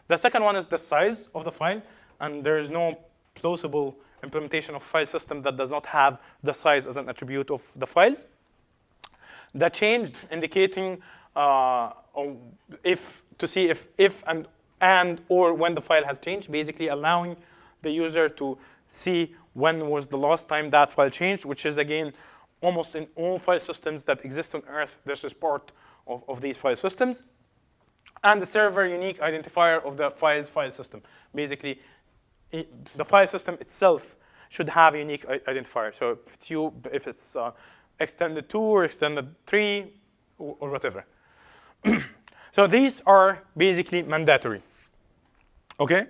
The second one is the size of the file, and there is no plausible implementation of file system that does not have the size as an attribute of the files. The change indicating if and or when the file has changed, basically allowing the user to see when was the last time that file changed, which is again almost in all file systems that exist on Earth, this is part of these file systems. and the server unique identifier of the file system. Basically, the file system itself should have a unique identifier. So if it's extended 2 or extended 3 or whatever. So these are basically mandatory. Okay?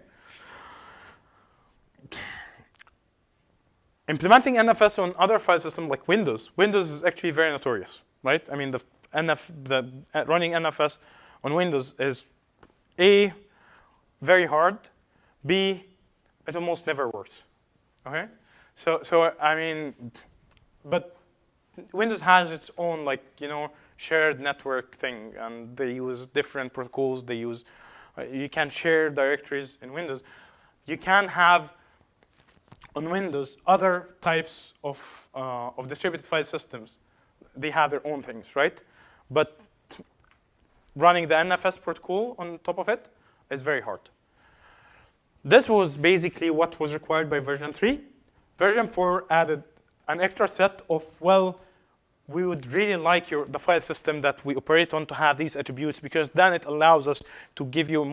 Implementing NFS on other file systems like Windows. Windows is actually very notorious, right? I mean, running NFS on Windows is A, very hard, B, it almost never works. Okay? So I mean, but Windows has its own, like, shared network thing, and they use different protocols. They use, you can share directories in Windows. You can have on Windows other types of distributed file systems. They have their own things, right? But running the NFS protocol on top of it is very hard. This was basically what was required by version 3. Version 4 added an extra set of, well, we would really like the file system that we operate on to have these attributes, because then it allows us to give you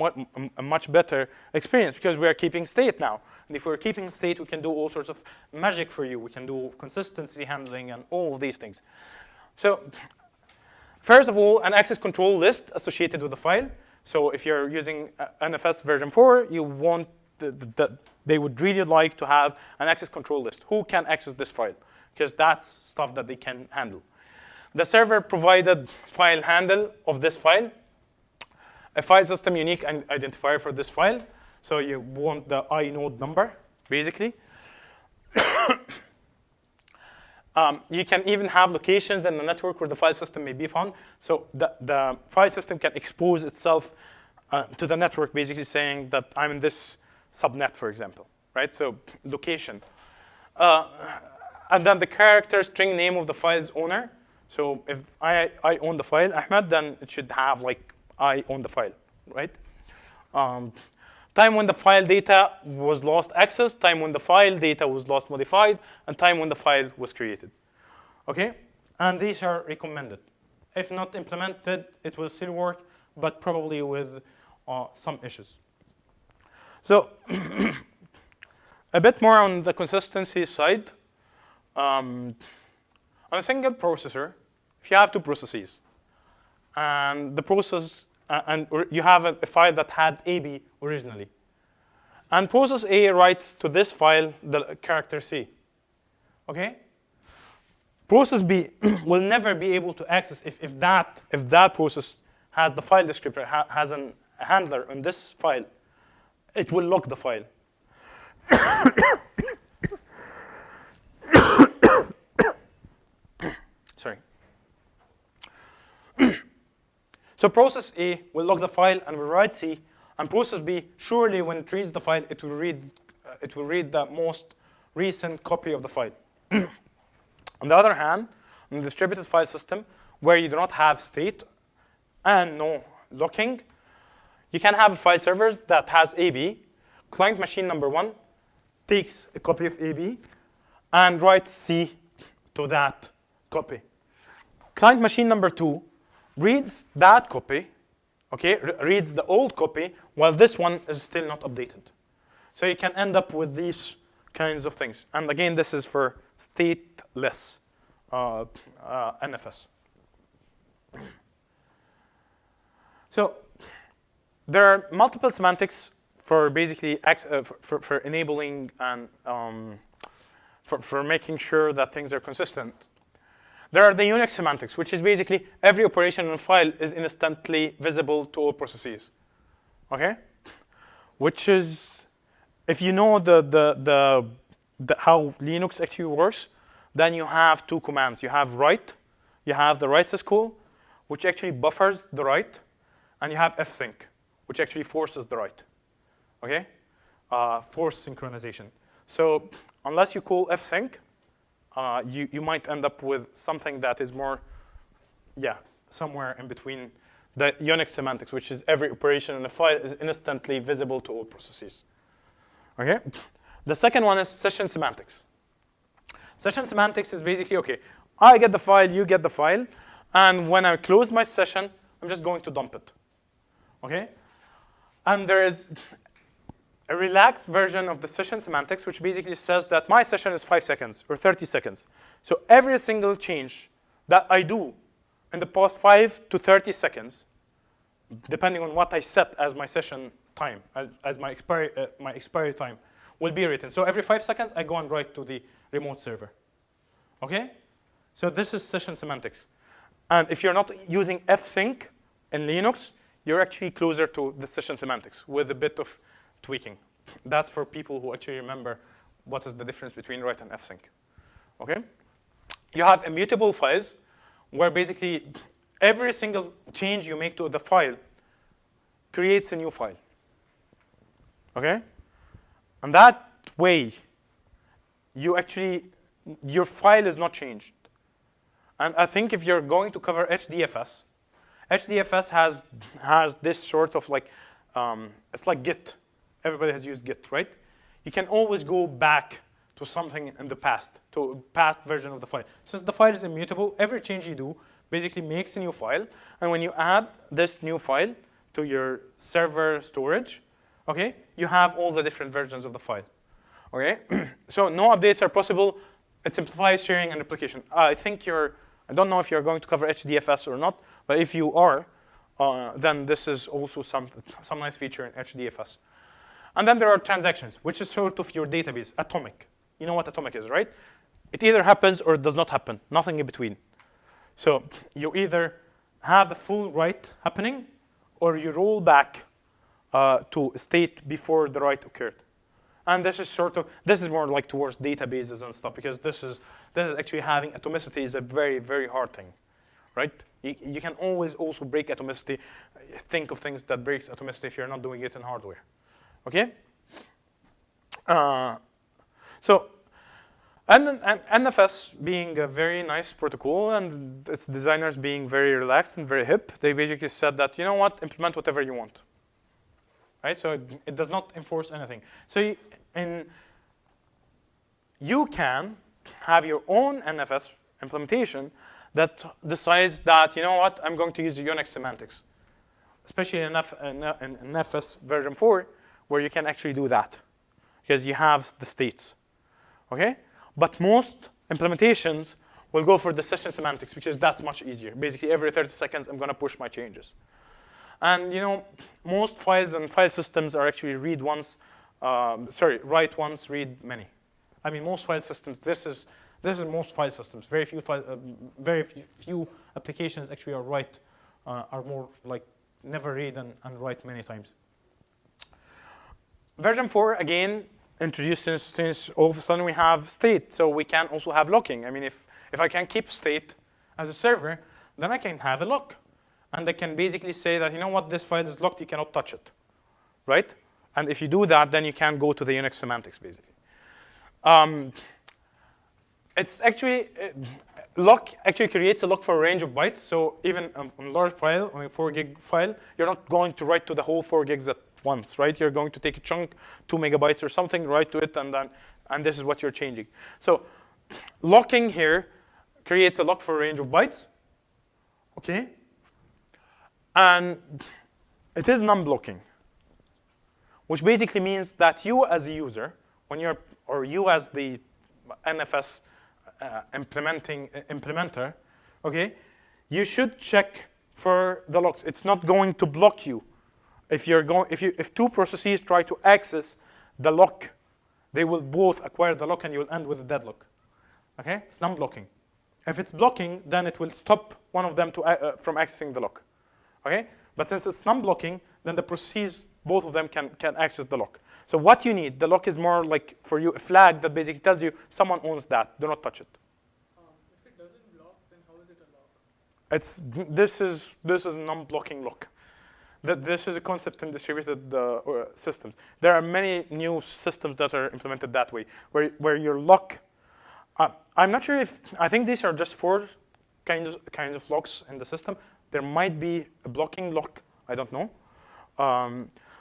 a much better experience, because we are keeping state now. And if we're keeping state, we can do all sorts of magic for you. We can do consistency handling and all of these things. So first of all, an access control list associated with the file. So if you're using NFS version 4, you want they would really like to have an access control list. Who can access this file? Because that's stuff that they can handle. The server provided file handle of this file, a file system unique identifier for this file. So you want the inode number, basically. You can even have locations in the network where the file system may be found. So the file system can expose itself to the network, basically saying that I'm in this subnet, for example, right? So location. And then the character string name of the file's owner. So if I own the file, Ahmed, then it should have like I own the file, right? Time when the file data was lost accessed, time when the file data was lost modified, and time when the file was created. Okay? And these are recommended. If not implemented, it will still work, but probably with some issues. So a bit more on the consistency side. On a single processor, if you have two processes, and the process, you have a file that had AB originally, and process A writes to this file the character C, okay? Process B will never be able to access if that process has the file descriptor, has a handler on this file, it will lock the file. Sorry. So process A will log the file and will write C, and process B, surely when it reads the file, it will read the most recent copy of the file. On the other hand, in the distributed file system, where you do not have state and no locking, you can have a file server that has AB. Client machine number 1 takes a copy of AB and writes C to that copy. Client machine number 2 reads that copy, okay, reads the old copy, while this one is still not updated. So you can end up with these kinds of things. And again, this is for stateless NFS. So there are multiple semantics for basically for enabling and for making sure that things are consistent. There are the Unix semantics, which is basically every operation on a file is instantly visible to all processes. Okay, which is, if you know how Linux actually works, then you have two commands. You have write, you have the write syscall, which actually buffers the write, and you have fsync, which actually forces the write. Okay, force synchronization. So unless you call fsync, you might end up with something that is more, somewhere in between the Unix semantics, which is every operation in a file is instantly visible to all processes. Okay. The second one is session semantics. Session semantics is basically, okay, I get the file, you get the file, and when I close my session, I'm just going to dump it. okay? And there is a relaxed version of the session semantics, which basically says that my session is 5 seconds or 30 seconds. So every single change that I do in the past 5 to 30 seconds, depending on what I set as my session time, as my expiry time, will be written. So every 5 seconds, I go and write to the remote server. Okay? So this is session semantics. And if you're not using fsync in Linux, you're actually closer to the session semantics with a bit of tweaking. That's for people who actually remember what is the difference between write and fsync. Okay? You have immutable files, where basically every single change you make to the file creates a new file. Okay? And that way, your file is not changed. And I think if you're going to cover HDFS, HDFS has this sort of like, it's like Git. Everybody has used Git, right? You can always go back to something in the past, to a past version of the file. Since the file is immutable, every change you do basically makes a new file. And when you add this new file to your server storage, okay, you have all the different versions of the file. Okay? So no updates are possible. It simplifies sharing and replication. I don't know if you're going to cover HDFS or not, but if you are, then this is also some nice feature in HDFS. And then there are transactions, which is sort of your database, atomic. You know what atomic is, right? It either happens or it does not happen, nothing in between. So you either have the full write happening, or you roll back to a state before the write occurred. And this is more like towards databases and stuff, because this is actually having atomicity is a very, very hard thing, right? You can always also break atomicity. Think of things that breaks atomicity if you're not doing it in hardware. Okay? So NFS being a very nice protocol and its designers being very relaxed and very hip, they basically said that, you know what, implement whatever you want. Right? So it does not enforce anything. So you can have your own NFS implementation that decides that, you know what, I'm going to use the Unix semantics, especially in NFS version 4, where you can actually do that, because you have the states. Okay? But most implementations will go for the session semantics, because that's much easier. Basically, every 30 seconds, I'm going to push my changes. And most files and file systems are actually write once, read many. I mean, most file systems. This is most file systems. Very few applications actually are more like never read and write many times. Version 4 again introduces, since all of a sudden we have state, so we can also have locking. I mean, if I can keep state as a server, then I can have a lock. And I can basically say that, you know what, this file is locked, you cannot touch it, right? And if you do that, then you can go to the Unix semantics, basically. It's actually, lock actually creates a lock for a range of bytes. So even on a large file, on a 4 gig file, you're not going to write to the whole 4 gigs at once, right? You're going to take a chunk, 2 megabytes or something, write to it, and this is what you're changing. So locking here creates a lock for a range of bytes, okay? And it is non-blocking, which basically means that you as a user, or you as the NFS implementer, okay, you should check for the locks. It's not going to block you. If two processes try to access the lock, they will both acquire the lock and you will end with a deadlock. Okay, it's non-blocking. If it's blocking, then it will stop one of them from accessing the lock. Okay, but since it's non-blocking, then the processes, both of them can access the lock. So what you need, the lock is more like for you a flag that basically tells you someone owns that. Do not touch it. If it doesn't block, then how is it a lock? This is a non-blocking lock. This is a concept in distributed systems. There are many new systems that are implemented that way, where your lock. I'm not sure I think these are just 4 kinds of locks in the system. There might be a blocking lock. I don't know.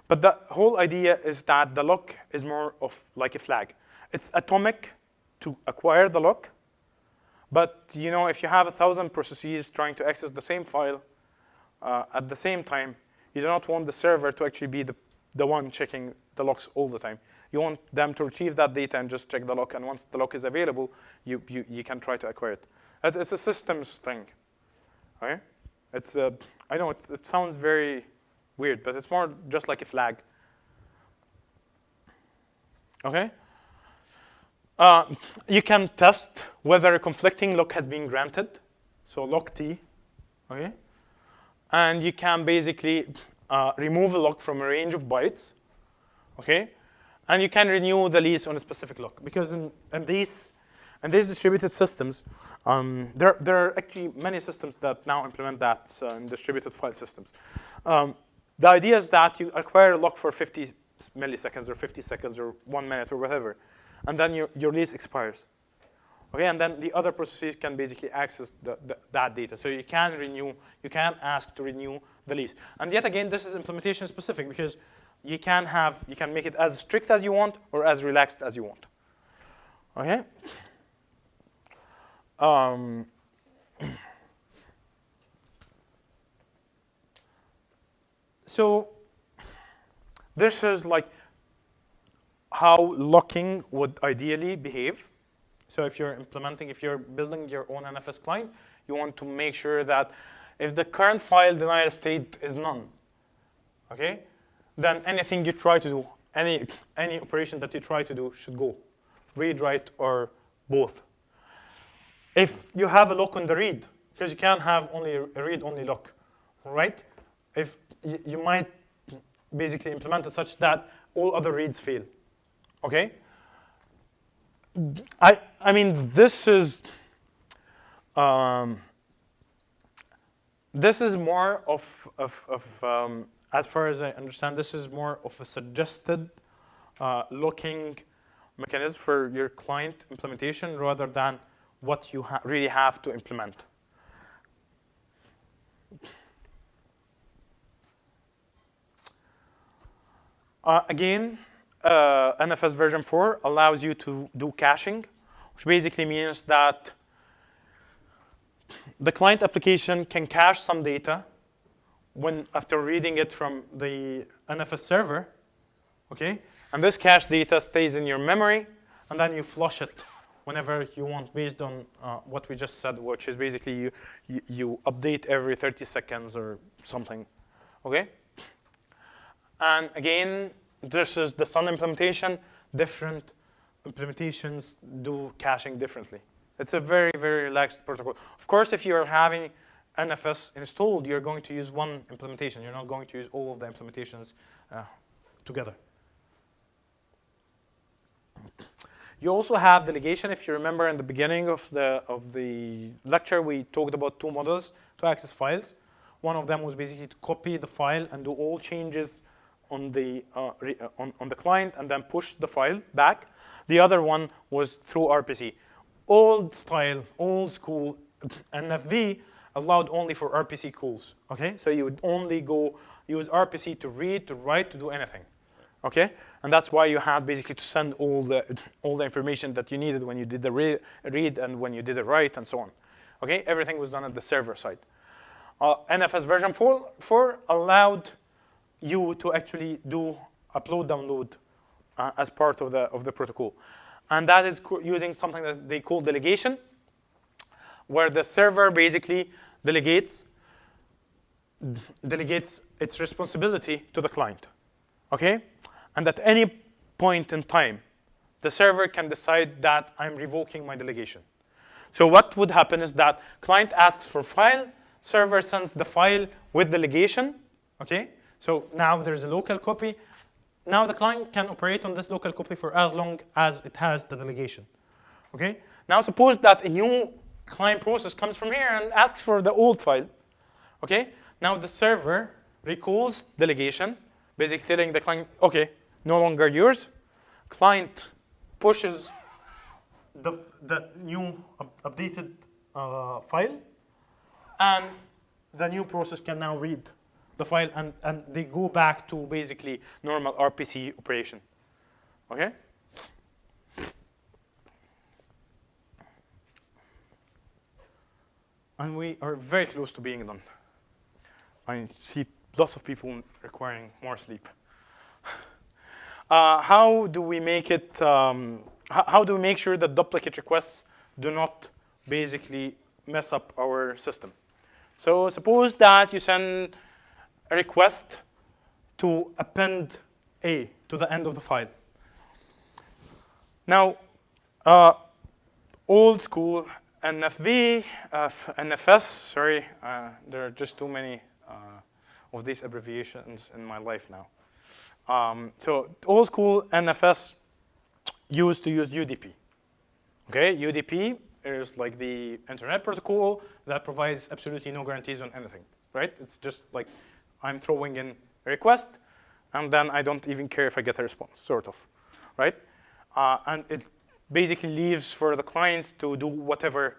But the whole idea is that the lock is more of like a flag. It's atomic to acquire the lock. But if you have 1,000 processes trying to access the same file at the same time, You do not want the server to actually be the one checking the locks all the time. You want them to retrieve that data and just check the lock, and once the lock is available, you can try to acquire it. It's a systems thing, okay? It's I know it sounds very weird, but it's more just like a flag. Okay? You can test whether a conflicting lock has been granted, so lock T, okay? And you can basically remove a lock from a range of bytes, okay? And you can renew the lease on a specific lock, because in these distributed systems, there are actually many systems that now implement that in distributed file systems. The idea is that you acquire a lock for 50 milliseconds or 50 seconds or 1 minute or whatever, and then your lease expires. Okay, and then the other processes can basically access that data. So you can ask to renew the lease. And yet again, this is implementation specific, because you can make it as strict as you want or as relaxed as you want. Okay. So this is like how locking would ideally behave. So if you're building your own NFS client, you want to make sure that if the current file denial state is none, okay, then anything you try to do, any operation that you try to do should go, read, write, or both. If you have a lock on the read, because you can't have only a read-only lock, right? If you might basically implement it such that all other reads fail, okay? I mean, this is more of as far as I understand, this is more of a suggested looking mechanism for your client implementation rather than what you really have to implement. Again, NFS version 4 allows you to do caching, which basically means that the client application can cache some data after reading it from the NFS server, okay? And this cache data stays in your memory, and then you flush it whenever you want, based on what we just said, which is basically you update every 30 seconds or something, okay? And again, this is the Sun implementation. Different implementations do caching differently. It's a very, very relaxed protocol. Of course, if you're having NFS installed, you're going to use one implementation. You're not going to use all of the implementations together. You also have delegation. If you remember in the beginning of the lecture, we talked about two models to access files. One of them was basically to copy the file and do all changes on the client and then push the file back. The other one was through RPC. Old style, old school NFV allowed only for RPC calls. Okay, so you would only go use RPC to read, to write, to do anything. Okay, and that's why you had basically to send all the information that you needed when you did the read and when you did the write and so on. Okay, everything was done at the server side. NFS version 4 allowed you to actually do upload download as part of the protocol, and that is using something that they call delegation, where the server basically delegates its responsibility to the client. Okay, and at any point in time, the server can decide that I'm revoking my delegation. So what would happen is that client asks for file, server sends the file with delegation. Okay. So now there's a local copy. Now the client can operate on this local copy for as long as it has the delegation. Okay? Now suppose that a new client process comes from here and asks for the old file. Okay? Now the server recalls delegation, basically telling the client, okay, no longer yours. Client pushes the new updated file, and the new process can now read the file, and they go back to basically normal RPC operation. Okay? And we are very close to being done. I see lots of people requiring more sleep. How do we make it? How do we make sure that duplicate requests do not basically mess up our system? So suppose that you send a request to append A to the end of the file. Now, old school NFV, NFS, sorry, there are just too many of these abbreviations in my life now. So old school NFS used to use UDP. Okay, UDP is like the internet protocol that provides absolutely no guarantees on anything, right? It's just like I'm throwing in a request, and then I don't even care if I get a response, sort of, right? And it basically leaves for the clients to do whatever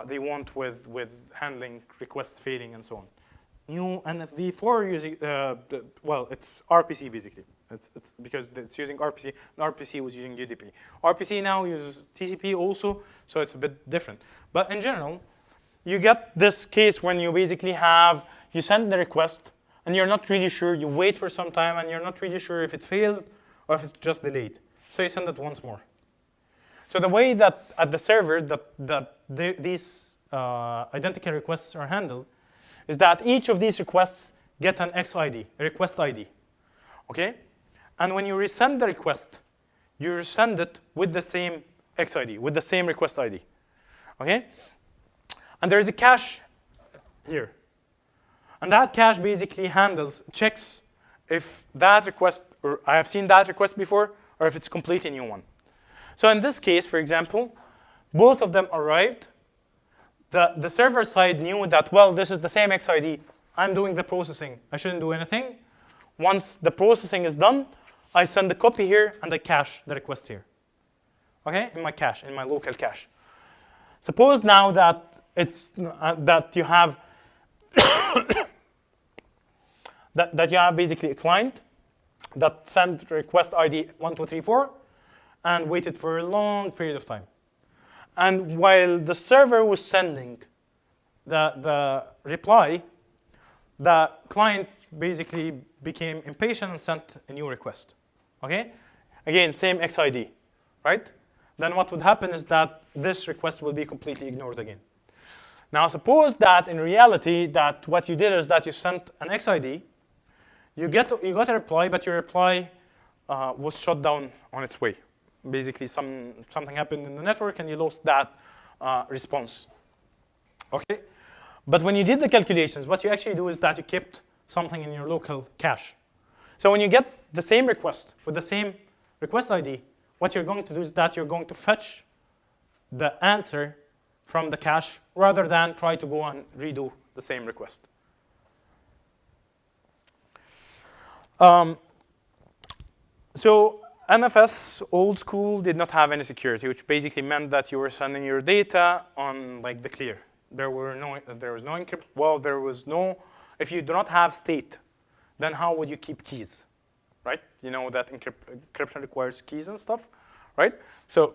they want with handling requests failing and so on. New NFV4 using, well, it's RPC basically. It's because it's using RPC, and RPC was using UDP. RPC now uses TCP also, so it's a bit different. But in general, you get this case when you basically have, you send the request, and you're not really sure, you wait for some time, and you're not really sure if it failed or if it's just delayed. So you send it once more. So the way that at the server these identical requests are handled is that each of these requests get an XID, a request ID, okay? And when you resend the request, you resend it with the same XID, with the same request ID, okay? And there is a cache here. And that cache basically checks if that request, or I have seen that request before, or if it's a completely new one. So in this case, for example, both of them arrived. The server side knew that, well, this is the same XID. I'm doing the processing. I shouldn't do anything. Once the processing is done, I send the copy here, and I cache the request here. Okay, in my cache, in my local cache. Suppose now that that you have that you have basically a client that sent request ID 1234 and waited for a long period of time. And while the server was sending the reply, the client basically became impatient and sent a new request. Okay? Again, same XID, right? Then what would happen is that this request will be completely ignored again. Now suppose that in reality that what you did is that you sent an XID, you got a reply, but your reply was shut down on its way. Basically, something happened in the network, and you lost that response. Okay? But when you did the calculations, what you actually do is that you kept something in your local cache. So when you get the same request with the same request ID, what you're going to do is that you're going to fetch the answer from the cache rather than try to go and redo the same request. So NFS, old school, did not have any security, which basically meant that you were sending your data on like the clear. There was no encryption. Well, there was no. If you do not have state, then how would you keep keys, right? You know that encryption requires keys and stuff, right? So,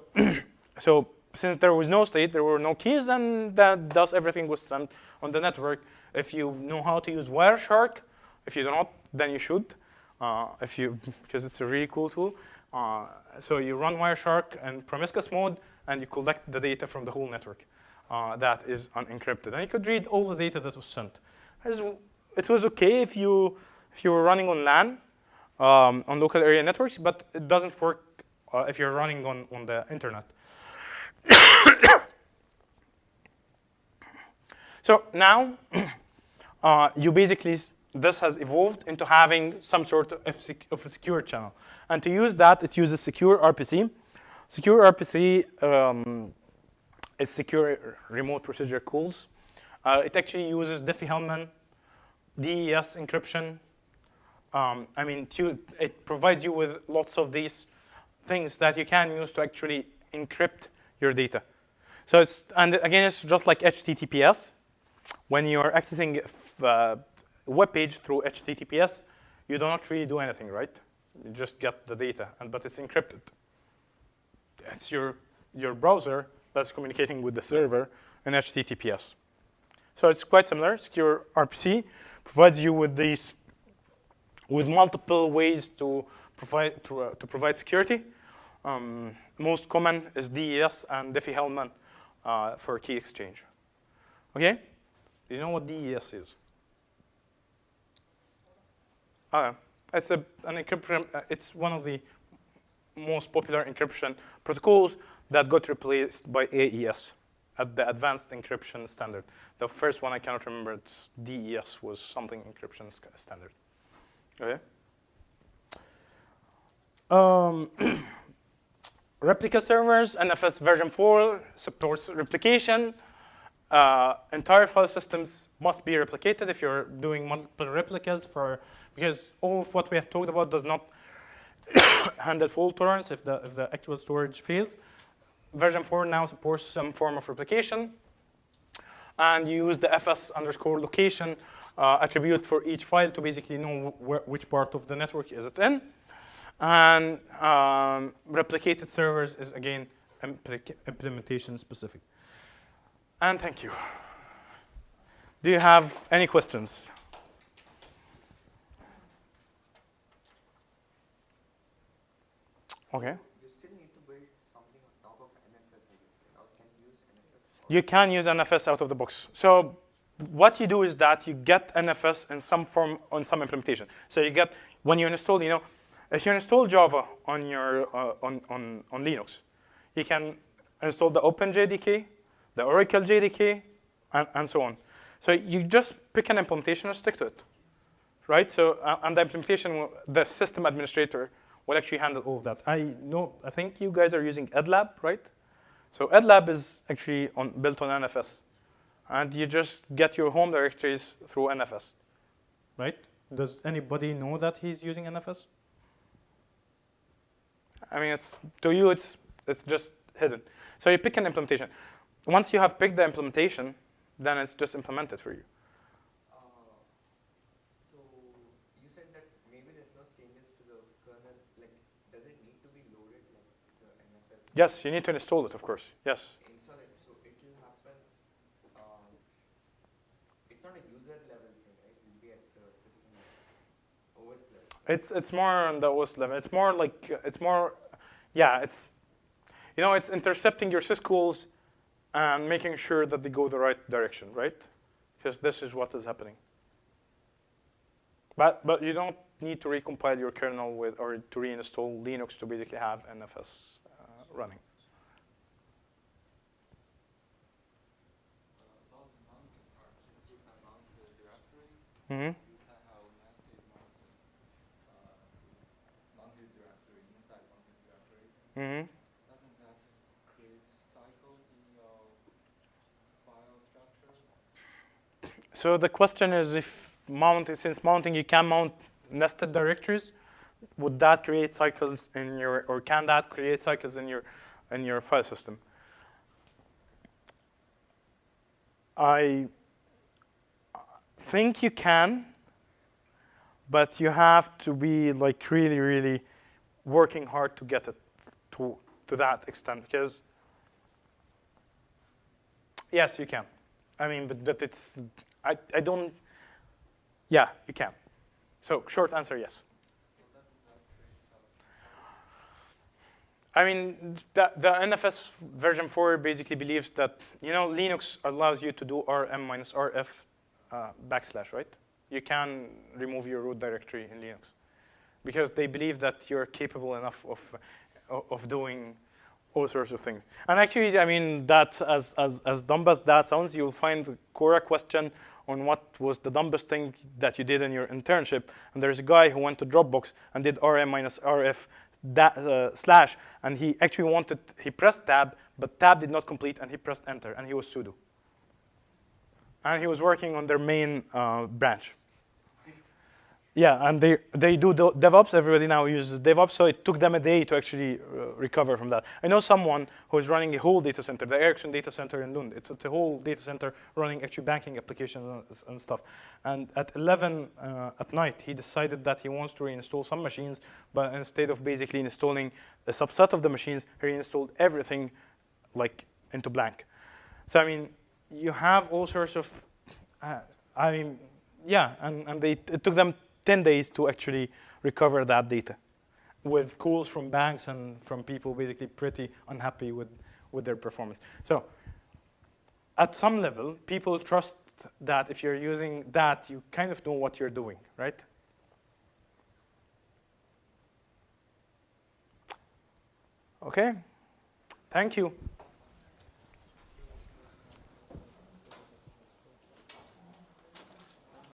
so since there was no state, there were no keys, and thus everything was sent on the network. If you know how to use Wireshark, if you do not, then you should. Because it's a really cool tool. So you run Wireshark in promiscuous mode, and you collect the data from the whole network that is unencrypted. And you could read all the data that was sent. It was okay if you were running on LAN, on local area networks, but it doesn't work if you're running on the internet. So now, you basically, this has evolved into having some sort of a secure channel. And to use that, it uses secure RPC. Secure RPC is secure remote procedure calls. It actually uses Diffie-Hellman, DES encryption. It provides you with lots of these things that you can use to actually encrypt your data. So and again, it's just like HTTPS. When you're accessing a web page through HTTPS, you do not really do anything, right? You just get the data, but it's encrypted. It's your browser that's communicating with the server in HTTPS. So it's quite similar. Secure RPC provides you with these with multiple ways to provide security. Most common is DES and Diffie-Hellman for key exchange. Okay? Do you know what DES is? It's an encryption. It's one of the most popular encryption protocols that got replaced by AES at the Advanced Encryption Standard. The first one I cannot remember. It's DES was something encryption standard. Okay. Replica servers, NFS version 4 supports replication. Entire file systems must be replicated if you're doing multiple replicas because all of what we have talked about does not handle fault tolerance if the actual storage fails. Version 4 now supports some form of replication, and you use the fs_location attribute for each file to basically know which part of the network is it in. And replicated servers is again implementation specific. And thank you. Do you have any questions? Okay. You still need to build something on top of NFS, I guess, or can you use NFS? You can use NFS out of the box. So what you do is that you get NFS in some form on some implementation. So you get, when you install, if you install Java on your on Linux, you can install the OpenJDK, the Oracle JDK, and so on. So you just pick an implementation and stick to it, right? So and the implementation, the system administrator will actually handle all of that. I think you guys are using EdLab, right? So EdLab is actually built on NFS, and you just get your home directories through NFS, right? Does anybody know that he's using NFS? I mean, to you, it's just hidden. So you pick an implementation. Once you have picked the implementation, then it's just implemented for you. So you said that maybe there's no changes to the kernel. Like, does it need to be loaded, like the NFS? Yes, you need to install it, of course. Yes. Install it, so it will happen. It's not a user level thing, right? It will be at the system OS level. It's more on the OS level. It's more like it's intercepting your syscalls and making sure that they go the right direction, right? Because this is what is happening. But you don't need to recompile your kernel or to reinstall Linux to basically have NFS running. About the mounting part, since you can mount the directory, Mm-hmm. you can have nested mounting with mounted directory inside mounted directories. Mm-hmm. Doesn't that create cycles in your file structure? So the question is, since mounting you can mount nested directories, would that create cycles or can that create cycles in your file system? I think you can, but you have to be like really, really working hard to get it to that extent. Because yes, you can. I mean, but it's I don't. Yeah, you can. So short answer, yes. So doesn't that create I mean, the NFS version 4 basically believes that, Linux allows you to do rm-rf \, right? You can remove your root directory in Linux because they believe that you're capable enough of doing all sorts of things. And actually, I mean, that as dumb as that sounds, you'll find a Quora question on what was the dumbest thing that you did in your internship. And there's a guy who went to Dropbox and did rm-rf / and he actually he pressed tab, but tab did not complete, and he pressed enter, and he was sudo. And he was working on their main branch. Yeah, and they do DevOps. Everybody now uses DevOps, so it took them a day to actually recover from that. I know someone who is running a whole data center, the Ericsson data center in Lund. It's a whole data center running actually banking applications and stuff. And at 11 at night, he decided that he wants to reinstall some machines, but instead of basically installing a subset of the machines, he reinstalled everything like into blank. So I mean, you have all sorts of, yeah, and it took them 10 days to actually recover that data, with calls from banks and from people basically pretty unhappy with their performance. So at some level, people trust that if you're using that, you kind of know what you're doing, right? Okay, thank you.